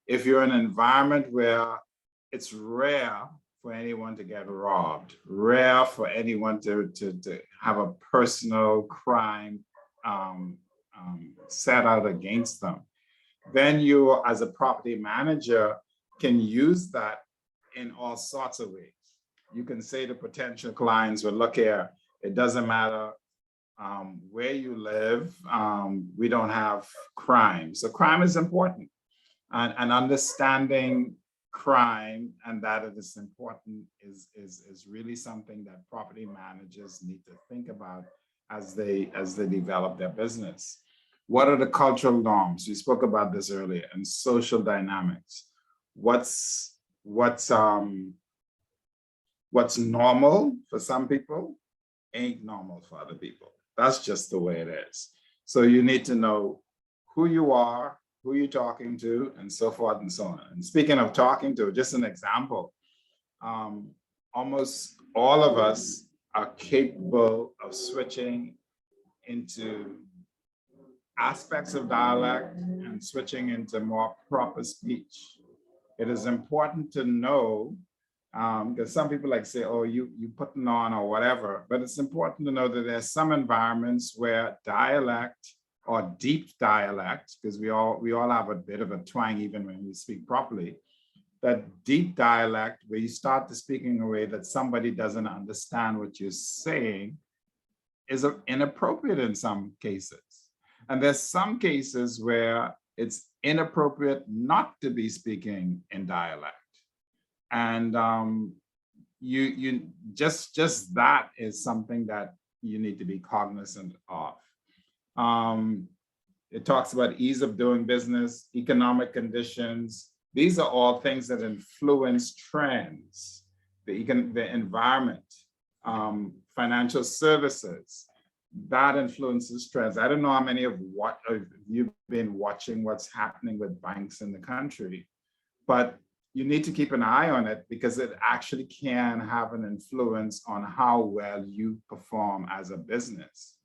If you're in an environment where it's rare for anyone to get robbed, rare for anyone to have a personal crime set out against them, then you, as a property manager, can use that in all sorts of ways. You can say to potential clients, well, look here, it doesn't matter where you live, we don't have crime. So crime is important, and understanding crime and that it is important is really something that property managers need to think about as they develop their business. What are the cultural norms? We spoke about this earlier, and social dynamics. What's normal for some people ain't normal for other people. That's just the way it is. So you need to know who you are, who you're talking to, and so forth and so on. And speaking of talking to, just an example, almost all of us are capable of switching into aspects of dialect and switching into more proper speech. It is important to know, because some people like say, oh, you putting on or whatever, but it's important to know that there's some environments where dialect or deep dialect, because we all have a bit of a twang even when we speak properly, that deep dialect where you start to speak in a way that somebody doesn't understand what you're saying is inappropriate in some cases. And there's some cases where it's inappropriate not to be speaking in dialect. And you just that is something that you need to be cognizant of. It talks about ease of doing business, economic conditions. These are all things that influence trends, the environment, financial services. That influences trends. I don't know how many of you've been watching what's happening with banks in the country, but you need to keep an eye on it because it actually can have an influence on how well you perform as a business.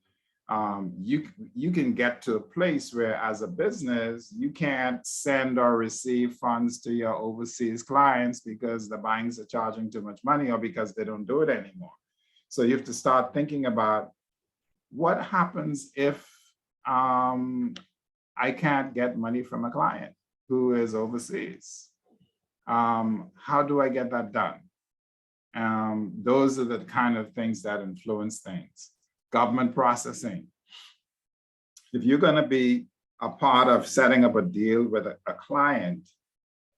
You can get to a place where as a business, you can't send or receive funds to your overseas clients because the banks are charging too much money or because they don't do it anymore. So you have to start thinking about what happens if I can't get money from a client who is overseas? How do I get that done? Those are the kind of things that influence things. Government processing. If you're going to be a part of setting up a deal with a client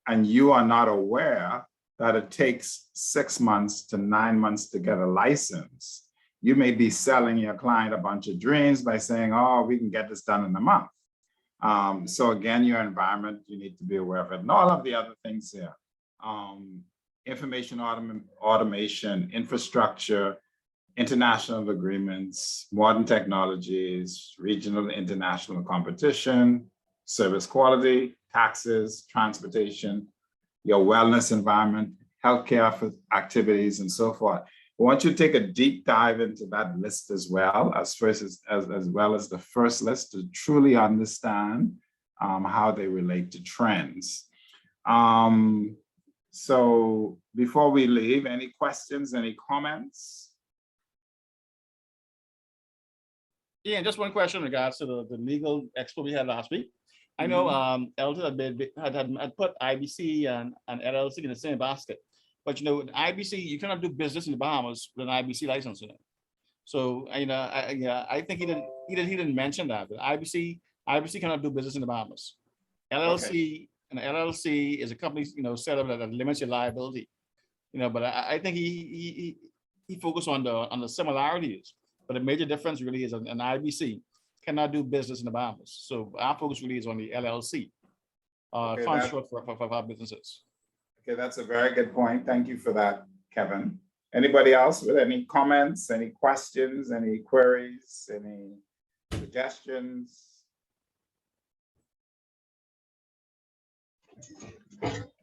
and you are not aware that it takes 6 months to 9 months to get a license, you may be selling your client a bunch of dreams by saying, oh, we can get this done in a month. So again, your environment, you need to be aware of it. And all of the other things here. Information automation, infrastructure, international agreements, modern technologies, regional and international competition, service quality, taxes, transportation, your wellness environment, healthcare for activities, and so forth. I want you to take a deep dive into that list as well as well as the first list to truly understand how they relate to trends. So before we leave, any questions, any comments? Yeah, just one question in regards to the legal expo we had last week. I know Elton had put IBC and LLC in the same basket, but you know, with IBC, you cannot do business in the Bahamas with an IBC license in it. So I think he didn't mention that. But IBC cannot do business in the Bahamas. LLC an LLC is a company, set up that limits your liability. But I think he focused on the similarities, but the major difference really is an IBC cannot do business in the Bahamas. So our focus really is on the LLC, Okay, construct for our businesses. Okay, that's a very good point. Thank you for that, Kevin. Anybody else with any comments, any questions, any queries, any suggestions?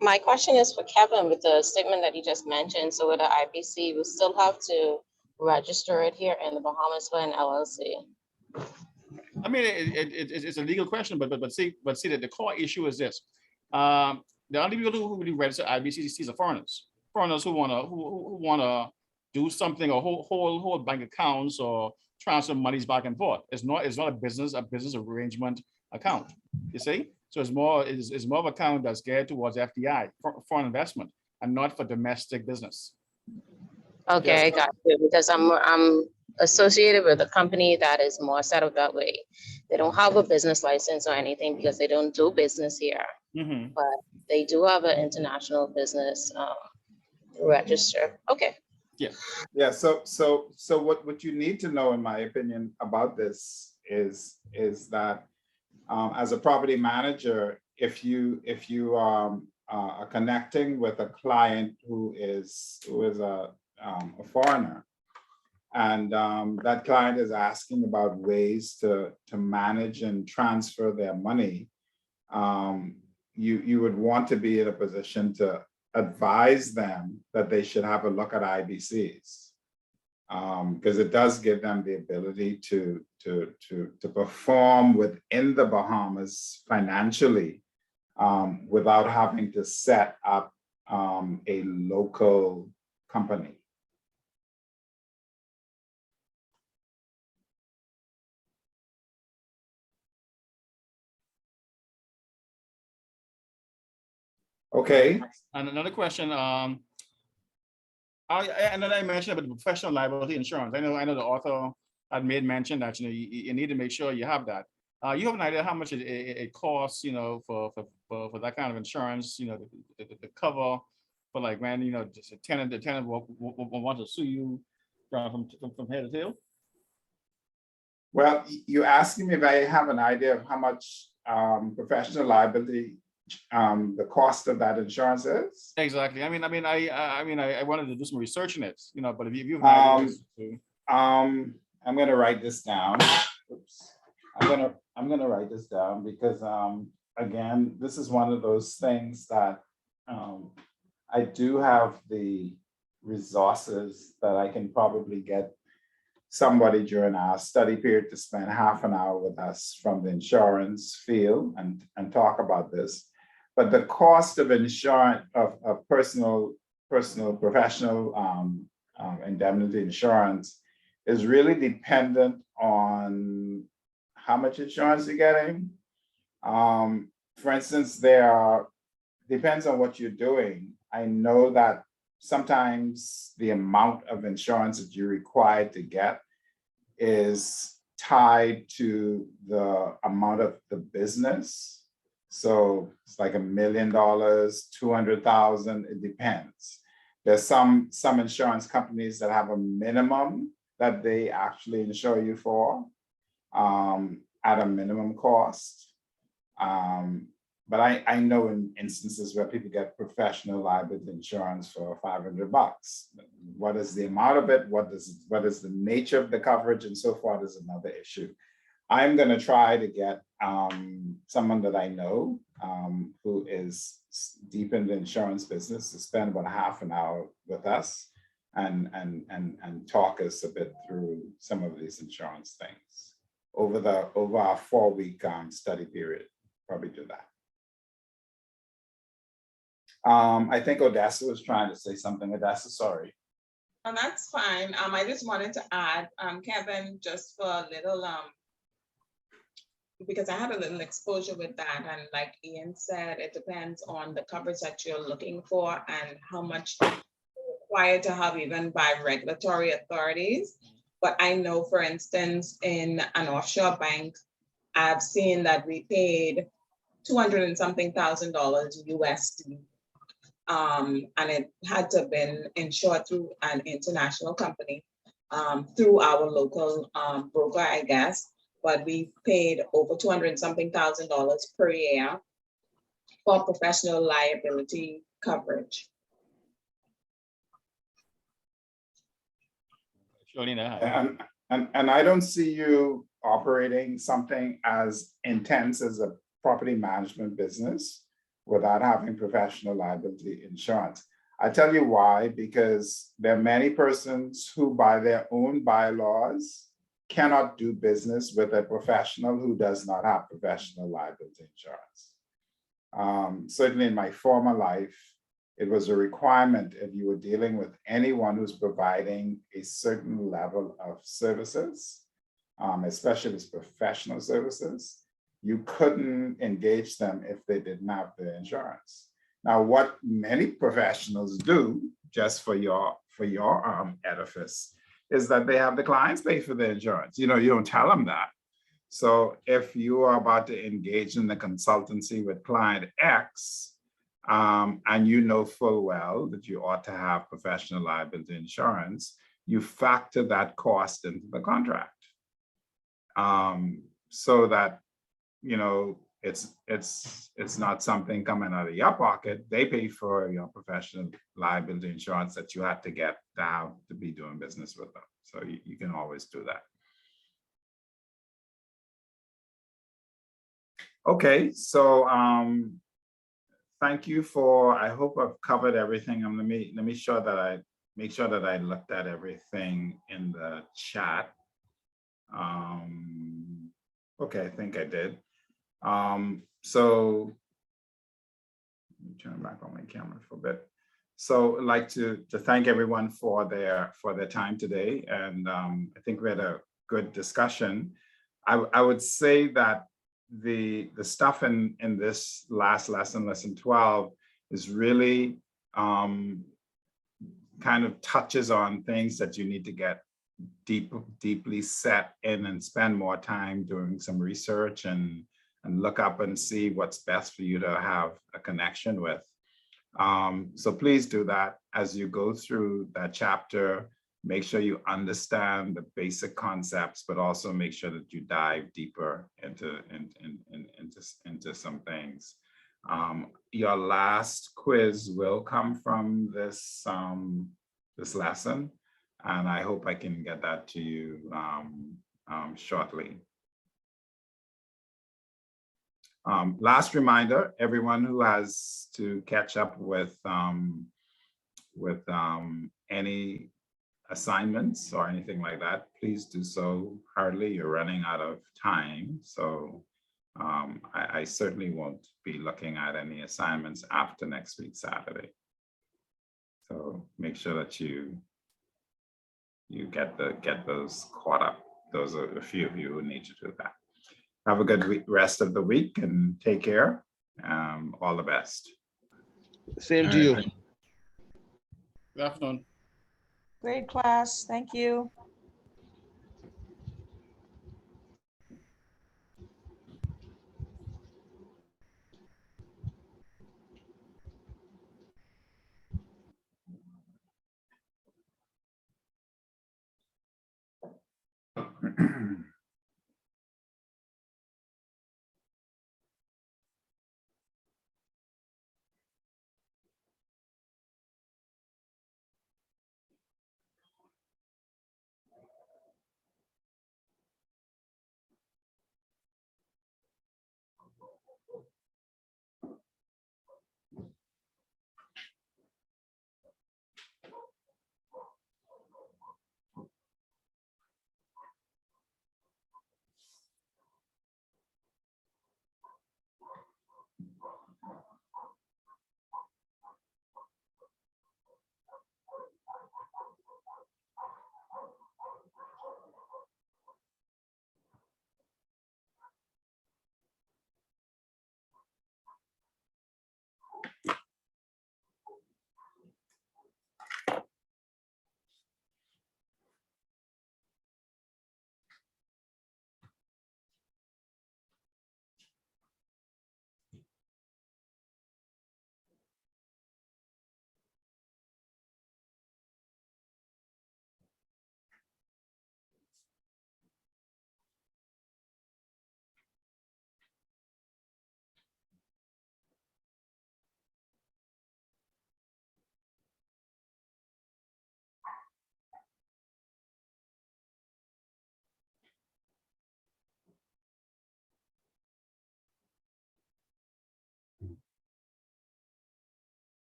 My question is for Kevin with the statement that he just mentioned. So with the IBC, we still have to register it here in the Bahamas for an LLC. I mean, it's a legal question, but see that the core issue is this. The only people who really register IBCCs are foreigners who wanna do something or hold bank accounts or transfer monies back and forth. It's not a business arrangement account. You see, so it's more of an account that's geared towards FDI, foreign investment, and not for domestic business. Okay, I got you, because I'm associated with a company that is more set up that way. They don't have a business license or anything because they don't do business here, but they do have an international business register. Okay. Yeah. So what you need to know, in my opinion, about this is that as a property manager, if you are connecting with a client who is a foreigner, and that client is asking about ways to manage and transfer their money, you would want to be in a position to advise them that they should have a look at IBCs, because it does give them the ability to perform within the Bahamas financially, without having to set up a local company. Okay. And another question, and then I mentioned about the professional liability insurance. I know the author had made mention that you need to make sure you have that. You have an idea how much it costs, for that kind of insurance, the cover for, like, when just the tenant will want to sue you from head to tail. Well, you asking me if I have an idea of how much professional liability the cost of that insurance is? Exactly. I wanted to do some research in it, but if you I'm going to write this down. Oops. I'm going to write this down because again, this is one of those things that I do have the resources that I can probably get somebody during our study period to spend half an hour with us from the insurance field and talk about this. But the cost of insurance, of professional indemnity insurance is really dependent on how much insurance you're getting. For instance, depends on what you're doing. I know that sometimes the amount of insurance that you're required to get is tied to the amount of the business. So it's like $1 million, 200,000, it depends. There's some insurance companies that have a minimum that they actually insure you for at a minimum cost. But I know in instances where people get professional liability insurance for $500. What is the amount of it? What is the nature of the coverage and so forth is another issue. I'm going to try to get someone that I know who is deep in the insurance business to spend about half an hour with us and talk us a bit through some of these insurance things over our 4-week study period. probably do that. I think Odessa was trying to say something. Odessa, sorry. And that's fine. I just wanted to add, Kevin, just for a little, because I had a little exposure with that, and like Ian said, it depends on the coverage that you're looking for and how much required to have even by regulatory authorities. But I know, for instance, in an offshore bank, I've seen that we paid 200 and something thousand dollars USD. And it had to have been insured through an international company, through our local broker, I guess. But we paid over 200 and something thousand dollars per year for professional liability coverage. Charlene, And I don't see you operating something as intense as a property management business without having professional liability insurance. I tell you why, because there are many persons who by their own bylaws cannot do business with a professional who does not have professional liability insurance. Certainly in my former life, it was a requirement if you were dealing with anyone who's providing a certain level of services, especially as professional services, you couldn't engage them if they didn't have the insurance. Now, what many professionals do, just for your edifice, is that they have the clients pay for the insurance. You know, you don't tell them that. So if you are about to engage in the consultancy with client X, and you know full well that you ought to have professional liability insurance, you factor that cost into the contract. So that, you know, it's not something coming out of your pocket. They pay for your professional liability insurance that you have to get to have to be doing business with them. So you can always do that. Okay, so thank you for, I hope I've covered everything. Let me make sure that I looked at everything in the chat. Okay, I think I did. So let me turn back on my camera for a bit. So I'd like to thank everyone for their time today. And I think we had a good discussion. I would say that the stuff in this last lesson, lesson 12, is really kind of touches on things that you need to get deeply set in and spend more time doing some research and look up and see what's best for you to have a connection with. So please do that as you go through that chapter. Make sure you understand the basic concepts, but also make sure that you dive deeper into some things. Your last quiz will come from this this lesson, and I hope I can get that to you shortly. Last reminder, everyone who has to catch up with any assignments or anything like that, please do so hurriedly. You're running out of time. So I certainly won't be looking at any assignments after next week, Saturday. So make sure that you get those caught up. Those are a few of you who need to do that. Have a good rest of the week and take care. All the best. Same to you. good afternoon. Great class. Thank you.